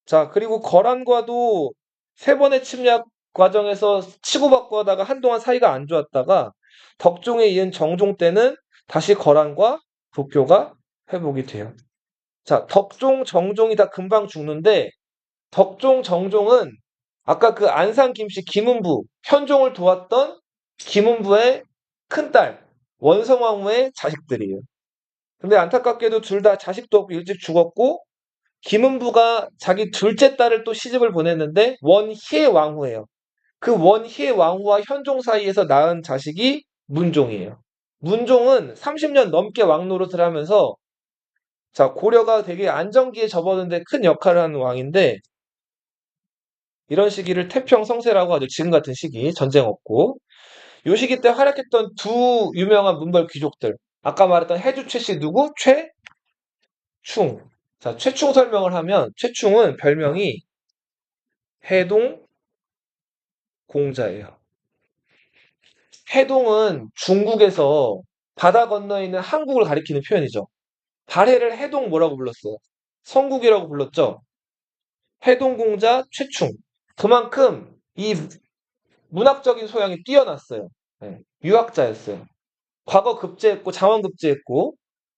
자, 그리고 거란과도 3번의 침략 과정에서 치고받고 하다가 한동안 사이가 안 좋았다가 덕종에 이은 정종 때는 다시 거란과 국교가 회복이 돼요. 자, 덕종, 정종이 다 금방 죽는데 덕종, 정종은 아까 그 안산 김씨 김은부, 현종을 도왔던 김은부의 큰딸 원성왕후의 자식들이에요. 근데 안타깝게도 둘 다 자식도 없고 일찍 죽었고 김은부가 자기 둘째 딸을 또 시집을 보냈는데 원희의 왕후예요. 그 원희의 왕후와 현종 사이에서 낳은 자식이 문종이에요. 문종은 30년 넘게 왕노릇을 하면서 자, 고려가 되게 안정기에 접어드는데 큰 역할을 하는 왕인데 이런 시기를 태평성세라고 하죠. 지금 같은 시기, 전쟁 없고. 요 시기 때 활약했던 두 유명한 문벌 귀족들. 아까 말했던 해주 최씨 누구? 최충. 자, 최충 설명을 하면 최충은 별명이 해동 공자예요. 해동은 중국에서 바다 건너에 있는 한국을 가리키는 표현이죠. 발해를 해동 뭐라고 불렀어요? 성국이라고 불렀죠. 해동공자 최충. 그만큼 이 문학적인 소양이 뛰어났어요. 네, 유학자였어요. 과거 급제했고 장원 급제했고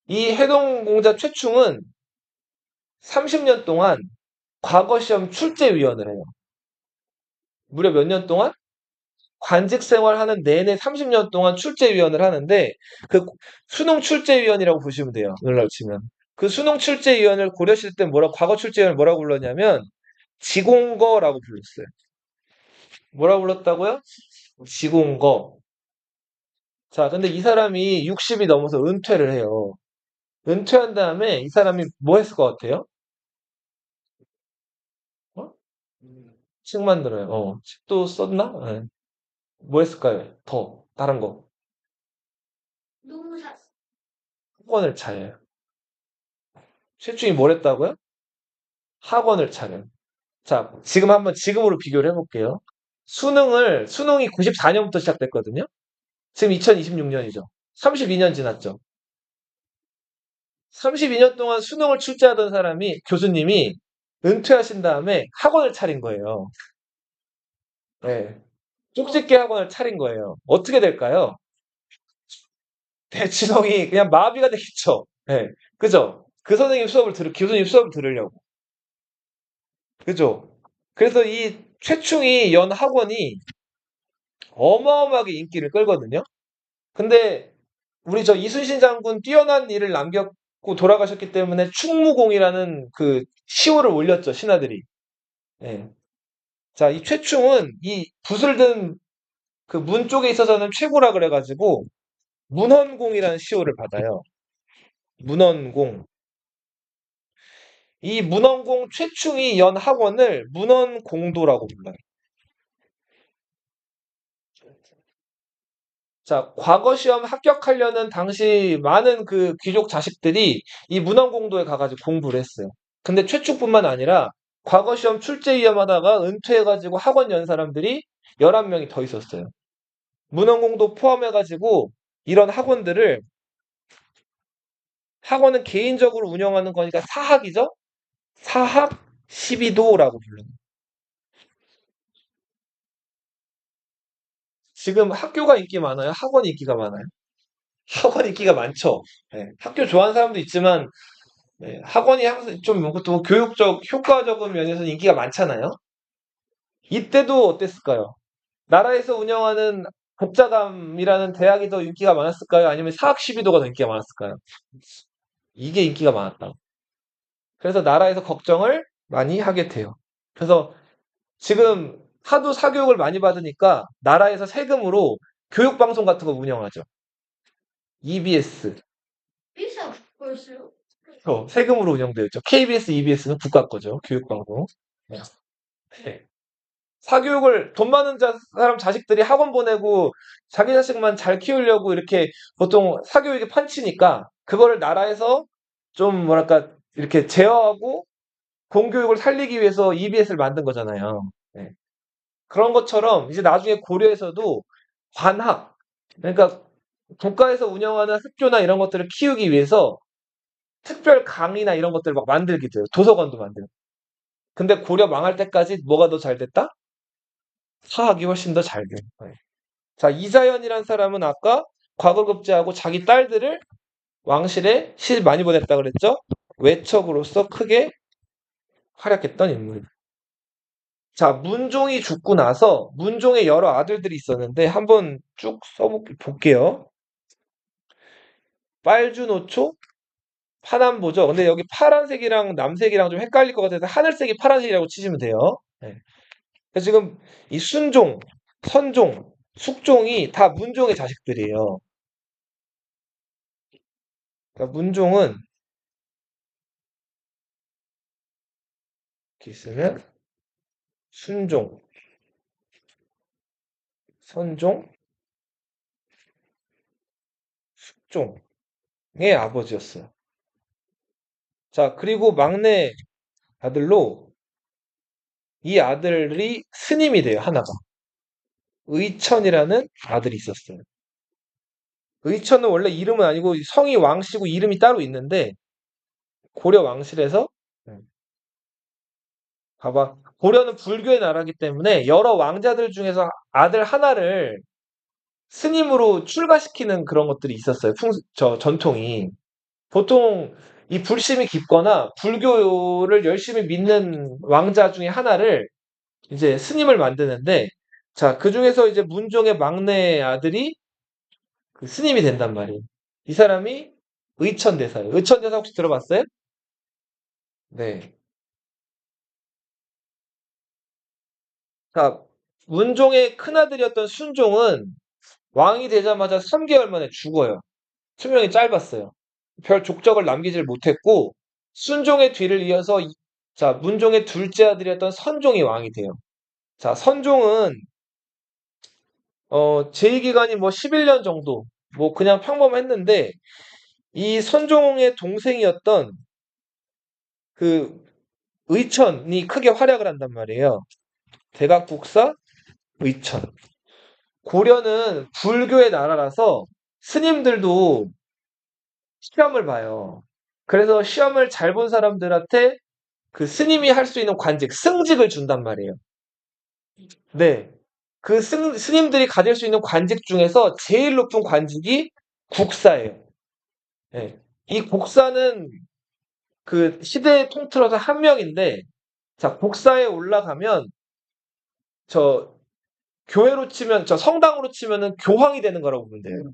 이 해동공자 최충은 30년 동안 과거 시험 출제위원을 해요. 무려 몇 년 동안? 관직 생활하는 내내 30년 동안 출제위원을 하는데 그 수능 출제위원이라고 보시면 돼요. 오늘날 치면. 그 수능 출제위원을 고려실 때 과거 출제위원을 뭐라고 불렀냐면 지공거라고 불렀어요. 뭐라고 불렀다고요? 지공거. 자, 근데 이 사람이 60이 넘어서 은퇴를 해요. 은퇴한 다음에 이 사람이 뭐 했을 것 같아요? 어? 책 만들어요. 책도 썼나? 네. 뭐 했을까요? 더 다른 거. 너무 잘. 학원을 차려요. 최충이 뭘 했다고요? 학원을 차려요. 자, 지금으로 비교를 해볼게요. 수능이 94년부터 시작됐거든요. 지금 2026년이죠. 32년 지났죠. 32년 동안 수능을 출제하던 교수님이 은퇴하신 다음에 학원을 차린 거예요. 네. 쪽집게 학원을 차린 거예요. 어떻게 될까요? 대치동이 그냥 마비가 되겠죠. 네. 그죠? 교수님 수업을 들으려고. 그죠? 그래서 이 최충이 연 학원이 어마어마하게 인기를 끌거든요. 근데 우리 저 이순신 장군 뛰어난 일을 남겼고 돌아가셨기 때문에 충무공이라는 그 시호를 올렸죠, 신하들이. 예. 자, 이 최충은 이 붓을 든 그 문 쪽에 있어서는 최고라 그래가지고 문헌공이라는 시호를 받아요. 문헌공. 이 문헌공 최충이 연 학원을 문헌공도라고 불러요. 자, 과거 시험 합격하려는 당시 많은 그 귀족 자식들이 이 문헌공도에 가가지고 공부를 했어요. 근데 최초뿐만 아니라 과거 시험 출제 위험하다가 은퇴해가지고 학원 연 사람들이 11명이 더 있었어요. 문헌공도 포함해가지고 이런 학원은 개인적으로 운영하는 거니까 사학이죠? 사학 12도라고 불러요. 지금 학교가 인기 많아요? 학원이 인기가 많아요? 학원 인기가 많죠? 네, 학교 좋아하는 사람도 있지만 네, 학원이 항상 좀 뭔가 또 교육적, 효과적인 면에서는 인기가 많잖아요. 이때도 어땠을까요? 나라에서 운영하는 국자감이라는 대학이 더 인기가 많았을까요? 아니면 사학 시비도가 더 인기가 많았을까요? 이게 인기가 많았다. 그래서 나라에서 걱정을 많이 하게 돼요. 그래서 지금 하도 사교육을 많이 받으니까 나라에서 세금으로 교육방송 같은 거 운영하죠. EBS. 비싸 벌써요. 세금으로 운영되어 있죠. KBS, EBS는 국가 거죠. 교육방송. 네. 네. 사교육을 돈 많은 사람 자식들이 학원 보내고 자기 자식만 잘 키우려고 이렇게 보통 사교육에 판치니까 그거를 나라에서 좀 뭐랄까 이렇게 제어하고 공교육을 살리기 위해서 EBS를 만든 거잖아요. 네. 그런 것처럼 이제 나중에 고려에서도 관학 그러니까 국가에서 운영하는 학교나 이런 것들을 키우기 위해서 특별 강의나 이런 것들을 막 만들게 돼요. 도서관도 만들고. 근데 고려 망할 때까지 뭐가 더 잘 됐다? 사학이 훨씬 더 잘 돼요. 네. 자, 이자연이란 사람은 아까 과거급제하고 자기 딸들을 왕실에 시집 많이 보냈다 그랬죠? 외척으로서 크게 활약했던 인물. 자, 문종이 죽고 나서 문종의 여러 아들들이 있었는데 한번 쭉 써볼게요. 빨주노초, 파남보죠. 근데 여기 파란색이랑 남색이랑 좀 헷갈릴 것 같아서 하늘색이 파란색이라고 치시면 돼요. 네. 그래서 지금 이 순종, 선종, 숙종이 다 문종의 자식들이에요. 그러니까 문종은 이렇게 있으면 순종, 선종, 숙종의 아버지였어요. 자, 그리고 막내 아들로 이 아들이 스님이 돼요, 하나가. 의천이라는 아들이 있었어요. 의천은 원래 이름은 아니고 성이 왕씨고 이름이 따로 있는데 고려 왕실에서 음, 봐봐. 고려는 불교의 나라기 때문에 여러 왕자들 중에서 아들 하나를 스님으로 출가시키는 그런 것들이 있었어요. 전통이. 보통 이 불심이 깊거나 불교를 열심히 믿는 왕자 중에 하나를 이제 스님을 만드는데, 자, 그 중에서 이제 문종의 막내 아들이 그 스님이 된단 말이에요. 이 사람이 의천대사예요. 의천대사 혹시 들어봤어요? 네. 자, 문종의 큰아들이었던 순종은 왕이 되자마자 3개월 만에 죽어요. 수명이 짧았어요. 별 족적을 남기질 못했고, 순종의 뒤를 이어서 자, 문종의 둘째 아들이었던 선종이 왕이 돼요. 자, 선종은 제위 기간이 뭐 11년 정도, 뭐 그냥 평범했는데 이 선종의 동생이었던 그 의천이 크게 활약을 한단 말이에요. 대각국사 의천. 고려는 불교의 나라라서 스님들도 시험을 봐요. 그래서 시험을 잘 본 사람들한테 그 스님이 할 수 있는 관직, 승직을 준단 말이에요. 네. 그 스님들이 가질 수 있는 관직 중에서 제일 높은 관직이 국사예요. 네. 이 국사는 그 시대의 통틀어서 한 명인데, 자, 국사에 올라가면 저 교회로 치면, 저 성당으로 치면은 교황이 되는 거라고 보면 돼요.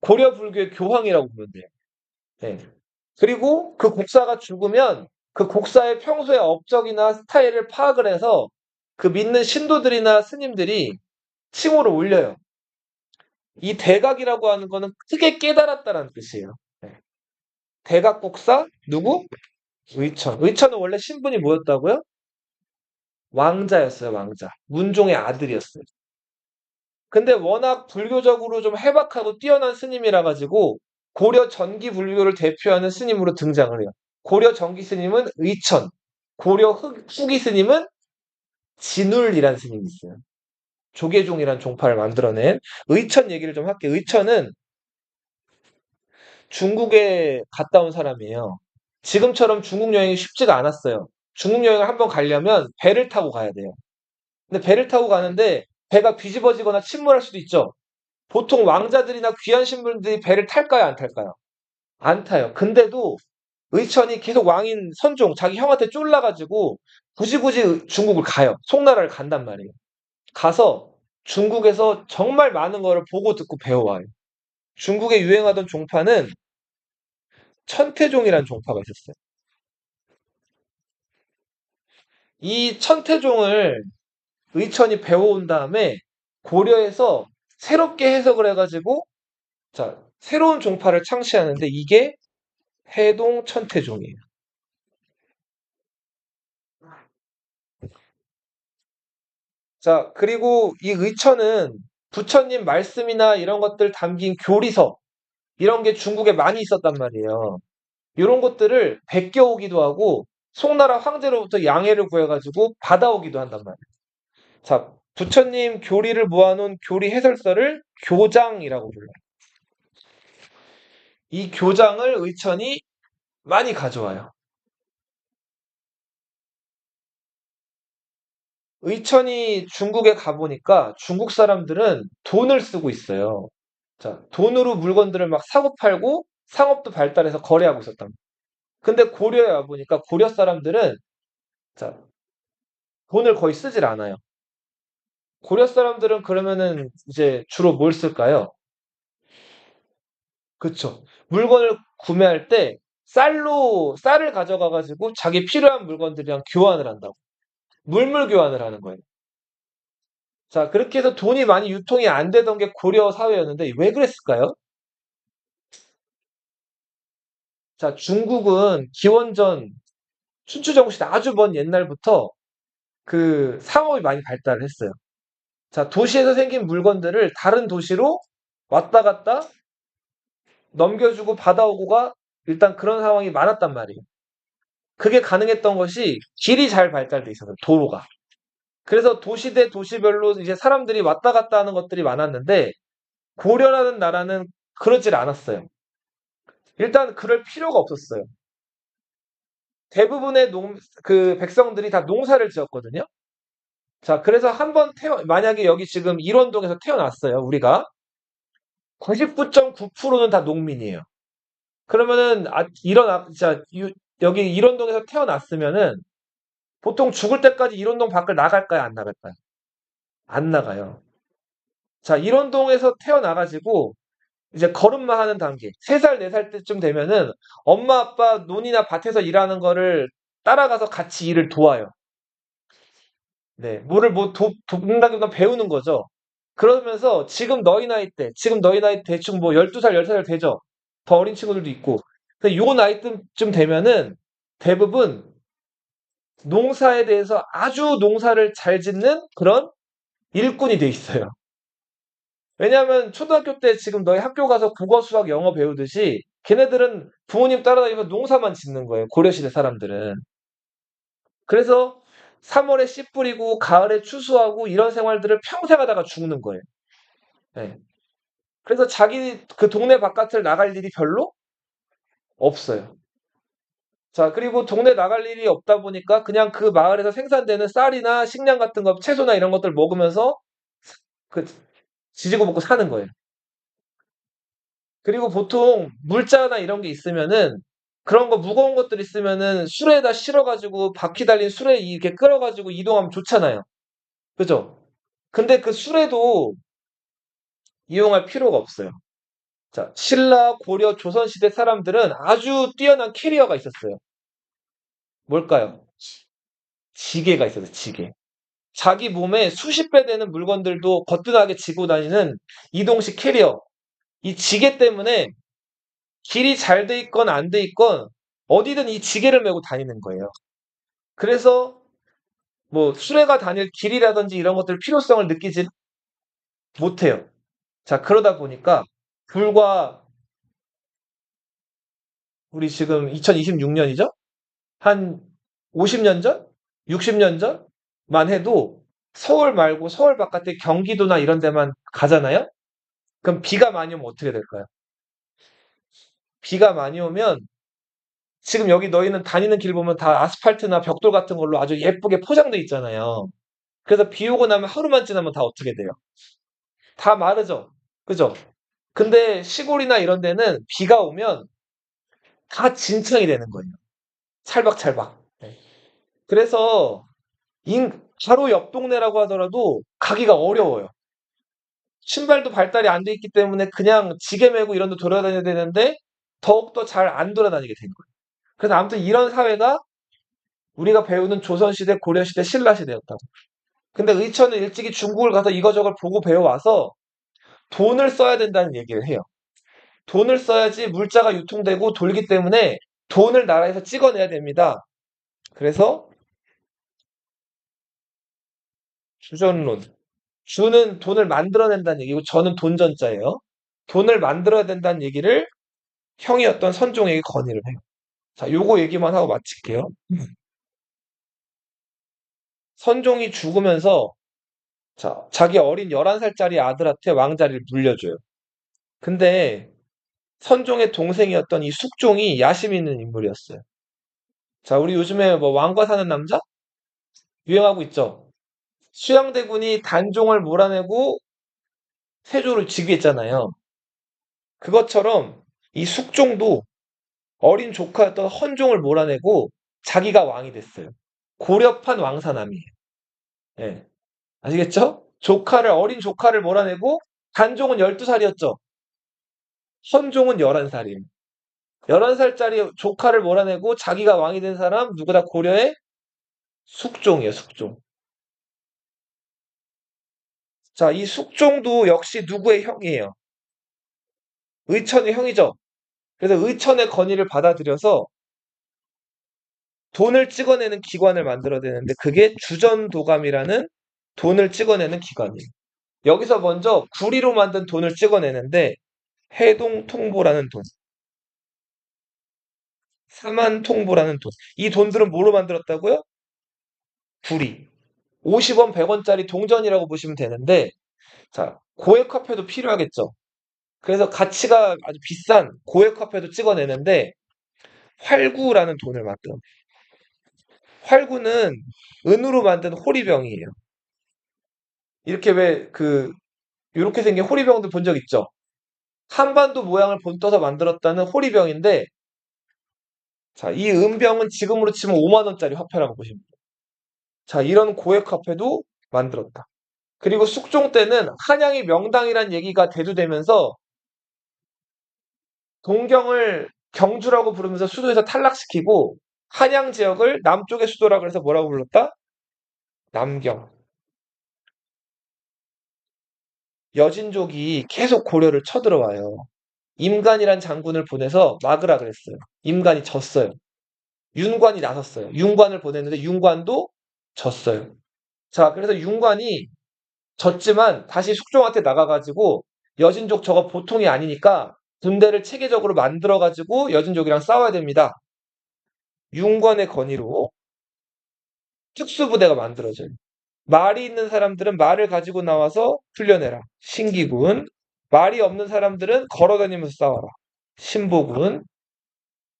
고려 불교의 교황이라고 보면 돼요. 네. 그리고 그 국사가 죽으면 그 국사의 평소의 업적이나 스타일을 파악을 해서 그 믿는 신도들이나 스님들이 칭호를 올려요. 이 대각이라고 하는 거는 크게 깨달았다라는 뜻이에요. 네. 대각국사 누구? 의천. 의천은 원래 신분이 뭐였다고요? 왕자였어요, 왕자. 문종의 아들이었어요. 근데 워낙 불교적으로 좀 해박하고 뛰어난 스님이라 가지고 고려 전기 불교를 대표하는 스님으로 등장을 해요. 고려 전기 스님은 의천, 고려 후기 스님은 진울이라는 스님이 있어요. 조계종이라는 종파를 만들어낸 의천 얘기를 좀 할게요. 의천은 중국에 갔다 온 사람이에요. 지금처럼 중국 여행이 쉽지가 않았어요. 중국 여행을 한번 가려면 배를 타고 가야 돼요. 근데 배를 타고 가는데 배가 뒤집어지거나 침몰할 수도 있죠. 보통 왕자들이나 귀한 신분들이 배를 탈까요, 안 탈까요? 안 타요. 근데도 의천이 계속 왕인 선종, 자기 형한테 쫄라가지고 굳이 중국을 가요. 송나라를 간단 말이에요. 가서 중국에서 정말 많은 거를 보고 듣고 배워와요. 중국에 유행하던 종파는 천태종이라는 종파가 있었어요. 이 천태종을 의천이 배워온 다음에 고려에서 새롭게 해석을 해가지고 자, 새로운 종파를 창시하는데 이게 해동 천태종이에요. 자, 그리고 이 의천은 부처님 말씀이나 이런 것들 담긴 교리서, 이런 게 중국에 많이 있었단 말이에요. 이런 것들을 베껴오기도 하고, 송나라 황제로부터 양해를 구해가지고 받아오기도 한단 말이에요. 자, 부처님 교리를 모아놓은 교리 해설서를 교장이라고 불러요. 이 교장을 의천이 많이 가져와요. 의천이 중국에 가보니까 중국 사람들은 돈을 쓰고 있어요. 자, 돈으로 물건들을 막 사고 팔고 상업도 발달해서 거래하고 있었다. 근데 고려에 와보니까 고려 사람들은 자, 돈을 거의 쓰질 않아요. 고려 사람들은 그러면은 이제 주로 뭘 쓸까요? 그쵸. 물건을 구매할 때 쌀을 가져가가지고 자기 필요한 물건들이랑 교환을 한다고. 물물 교환을 하는 거예요. 자, 그렇게 해서 돈이 많이 유통이 안 되던 게 고려 사회였는데 왜 그랬을까요? 자, 중국은 기원전 춘추전국 시대 아주 먼 옛날부터 그 상업이 많이 발달을 했어요. 자, 도시에서 생긴 물건들을 다른 도시로 왔다 갔다 넘겨주고 받아오고가 일단 그런 상황이 많았단 말이에요. 그게 가능했던 것이 길이 잘 발달돼 있어서 도로가. 그래서 도시 대 도시별로 이제 사람들이 왔다 갔다 하는 것들이 많았는데 고려라는 나라는 그러질 않았어요. 일단 그럴 필요가 없었어요. 대부분의 그 백성들이 다 농사를 지었거든요. 자, 그래서 한번 만약에 여기 지금 일원동에서 태어났어요, 우리가. 99.9%는 다 농민이에요. 그러면은, 자, 여기 일원동에서 태어났으면은, 보통 죽을 때까지 일원동 밖을 나갈까요, 안 나갈까요? 안 나가요. 자, 일원동에서 태어나가지고, 이제 걸음마 하는 단계. 3살, 4살 때쯤 되면은, 엄마, 아빠 논이나 밭에서 일하는 거를 따라가서 같이 일을 도와요. 네, 뭐를 돕는다기보다 배우는 거죠. 그러면서 지금 너희 나이 대충 뭐 12살, 13살 되죠? 더 어린 친구들도 있고. 근데 요 나이쯤 되면은 대부분 농사에 대해서 아주 농사를 잘 짓는 그런 일꾼이 돼 있어요. 왜냐하면 초등학교 때 지금 너희 학교 가서 국어, 수학, 영어 배우듯이 걔네들은 부모님 따라다니면서 농사만 짓는 거예요. 고려시대 사람들은. 그래서 3월에 씨 뿌리고 가을에 추수하고 이런 생활들을 평생 하다가 죽는 거예요. 네. 그래서 자기 그 동네 바깥을 나갈 일이 별로 없어요. 자, 그리고 동네 나갈 일이 없다 보니까 그냥 그 마을에서 생산되는 쌀이나 식량 같은 거, 채소나 이런 것들 먹으면서 그 지지고 볶고 사는 거예요. 그리고 보통 물자나 이런 게 있으면은 그런 거 무거운 것들 있으면은 수레에다 실어가지고 바퀴 달린 수레 이렇게 끌어가지고 이동하면 좋잖아요. 그죠? 근데 그 수레도 이용할 필요가 없어요. 자, 신라, 고려, 조선시대 사람들은 아주 뛰어난 캐리어가 있었어요. 뭘까요? 지게가 있었어요, 지게. 자기 몸에 수십 배 되는 물건들도 거뜬하게 지고 다니는 이동식 캐리어. 이 지게 때문에 길이 잘 돼 있건 안 돼 있건 어디든 이 지게를 메고 다니는 거예요. 그래서 뭐 수레가 다닐 길이라든지 이런 것들 필요성을 느끼지 못해요. 자, 그러다 보니까 불과 우리 지금 2026년이죠? 한 50년 전? 60년 전만 해도 서울 말고 서울 바깥에 경기도나 이런 데만 가잖아요? 그럼 비가 많이 오면 어떻게 될까요? 비가 많이 오면 지금 여기 너희는 다니는 길 보면 다 아스팔트나 벽돌 같은 걸로 아주 예쁘게 포장돼 있잖아요. 그래서 비 오고 나면 하루만 지나면 다 어떻게 돼요? 다 마르죠? 그죠? 근데 시골이나 이런 데는 비가 오면 다 진창이 되는 거예요. 찰박찰박. 네. 그래서 바로 옆 동네라고 하더라도 가기가 어려워요. 신발도 발달이 안 돼 있기 때문에 그냥 지게 메고 이런 데 돌아다녀야 되는데 더욱더 잘 안 돌아다니게 된 거예요. 그래서 아무튼 이런 사회가 우리가 배우는 조선시대, 고려시대, 신라시대였다고. 근데 의천은 일찍이 중국을 가서 이거저걸 보고 배워와서 돈을 써야 된다는 얘기를 해요. 돈을 써야지 물자가 유통되고 돌기 때문에 돈을 나라에서 찍어내야 됩니다. 그래서 주전론. 주는 돈을 만들어낸다는 얘기고 저는 돈전자예요. 돈을 만들어야 된다는 얘기를 형이었던 선종에게 건의를 해요. 자, 요거 얘기만 하고 마칠게요. 선종이 죽으면서 자, 자기 어린 11살짜리 아들한테 왕자리를 물려줘요. 근데 선종의 동생이었던 이 숙종이 야심 있는 인물이었어요. 자, 우리 요즘에 뭐 왕과 사는 남자 유행하고 있죠. 수양대군이 단종을 몰아내고 세조를 즉위했잖아요. 그것처럼 이 숙종도 어린 조카였던 헌종을 몰아내고 자기가 왕이 됐어요. 고려판 왕사남이에요. 예. 아시겠죠? 어린 조카를 몰아내고 단종은 12살이었죠. 헌종은 11살이에요. 11살짜리 조카를 몰아내고 자기가 왕이 된 사람 누구다 고려의 숙종이에요, 숙종. 자, 이 숙종도 역시 누구의 형이에요? 의천의 형이죠. 그래서 의천의 건의를 받아들여서 돈을 찍어내는 기관을 만들어야 되는데 그게 주전도감이라는 돈을 찍어내는 기관이에요. 여기서 먼저 구리로 만든 돈을 찍어내는데 해동통보라는 돈, 사만통보라는 돈. 이 돈들은 뭐로 만들었다고요? 구리. 50원, 100원짜리 동전이라고 보시면 되는데 자, 고액화폐도 필요하겠죠. 그래서 가치가 아주 비싼 고액 화폐도 찍어내는데 활구라는 돈을 만들어. 활구는 은으로 만든 호리병이에요. 이렇게 왜 이렇게 생긴 호리병들 본 적 있죠? 한반도 모양을 본떠서 만들었다는 호리병인데, 자, 이 은병은 지금으로 치면 5만 원짜리 화폐라고 보시면 돼요. 자, 이런 고액 화폐도 만들었다. 그리고 숙종 때는 한양이 명당이란 얘기가 대두되면서 동경을 경주라고 부르면서 수도에서 탈락시키고 한양 지역을 남쪽의 수도라 그래서 뭐라고 불렀다? 남경. 여진족이 계속 고려를 쳐들어와요. 임간이란 장군을 보내서 막으라 그랬어요. 임간이 졌어요. 윤관이 나섰어요. 윤관을 보냈는데 윤관도 졌어요. 자, 그래서 윤관이 졌지만 다시 숙종한테 나가가지고 여진족 저거 보통이 아니니까 군대를 체계적으로 만들어가지고 여진족이랑 싸워야 됩니다. 윤관의 건의로 특수부대가 만들어져요. 말이 있는 사람들은 말을 가지고 나와서 훈련해라. 신기군. 말이 없는 사람들은 걸어다니면서 싸워라. 신보군.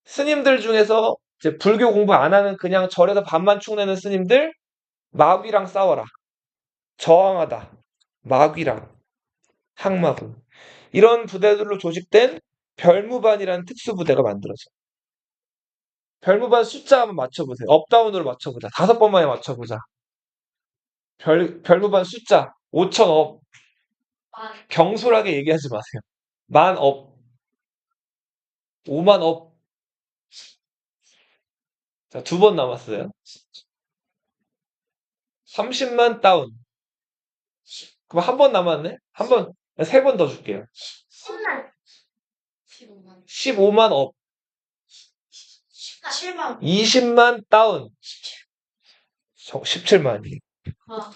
스님들 중에서 이제 불교 공부 안 하는 그냥 절에서 밥만 축내는 스님들 마귀랑 싸워라. 저항하다. 마귀랑 항마군. 이런 부대들로 조직된 별무반이라는 특수부대가 만들어져. 별무반 숫자 한번 맞춰보세요. 업다운으로 맞춰보자. 5번만에 맞춰보자. 별무반 숫자 5천업. 만. 경솔하게 얘기하지 마세요. 만업, 5만업. 자, 2번 남았어요. 30만 다운. 그럼 1번 남았네? 3번 더 줄게요. 10만. 15만. 15만 업, 17만. 20만 다운. 17만이. 아,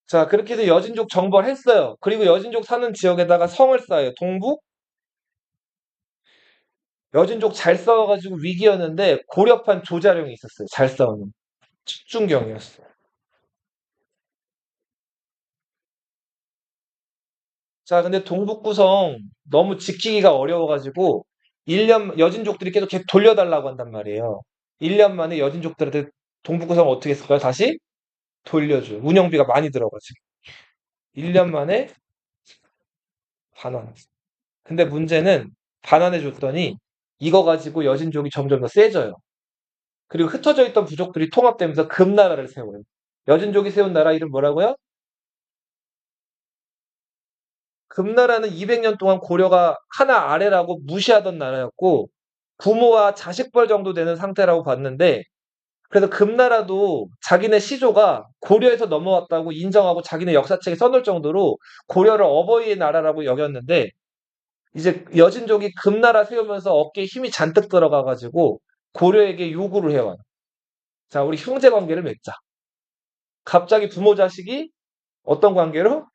자, 그렇게 해서 여진족 정벌했어요. 그리고 여진족 사는 지역에다가 성을 쌓아요. 동북? 여진족 잘 싸워가지고 위기였는데 고려판 조자룡이 있었어요. 잘 싸우는. 측중경이었어요. 자, 근데 동북구성 너무 지키기가 어려워가지고 1년 여진족들이 계속 돌려달라고 한단 말이에요. 1년 만에 여진족들한테 동북구성 어떻게 했을까요? 다시 돌려줘요. 운영비가 많이 들어가지고. 1년 만에 반환. 근데 문제는 반환해 줬더니 이거 가지고 여진족이 점점 더 세져요. 그리고 흩어져 있던 부족들이 통합되면서 금나라를 세워요. 여진족이 세운 나라 이름 뭐라고요? 금나라는 200년 동안 고려가 하나 아래라고 무시하던 나라였고 부모와 자식벌 정도 되는 상태라고 봤는데 그래서 금나라도 자기네 시조가 고려에서 넘어왔다고 인정하고 자기네 역사책에 써놓을 정도로 고려를 어버이의 나라라고 여겼는데 이제 여진족이 금나라 세우면서 어깨에 힘이 잔뜩 들어가가지고 고려에게 요구를 해와요. 자, 우리 형제 관계를 맺자. 갑자기 부모 자식이 어떤 관계로?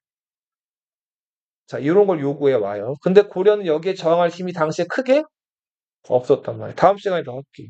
자, 이런 걸 요구해 와요. 근데 고려는 여기에 저항할 힘이 당시에 크게 없었단 말이에요. 다음 시간에 더 할게요.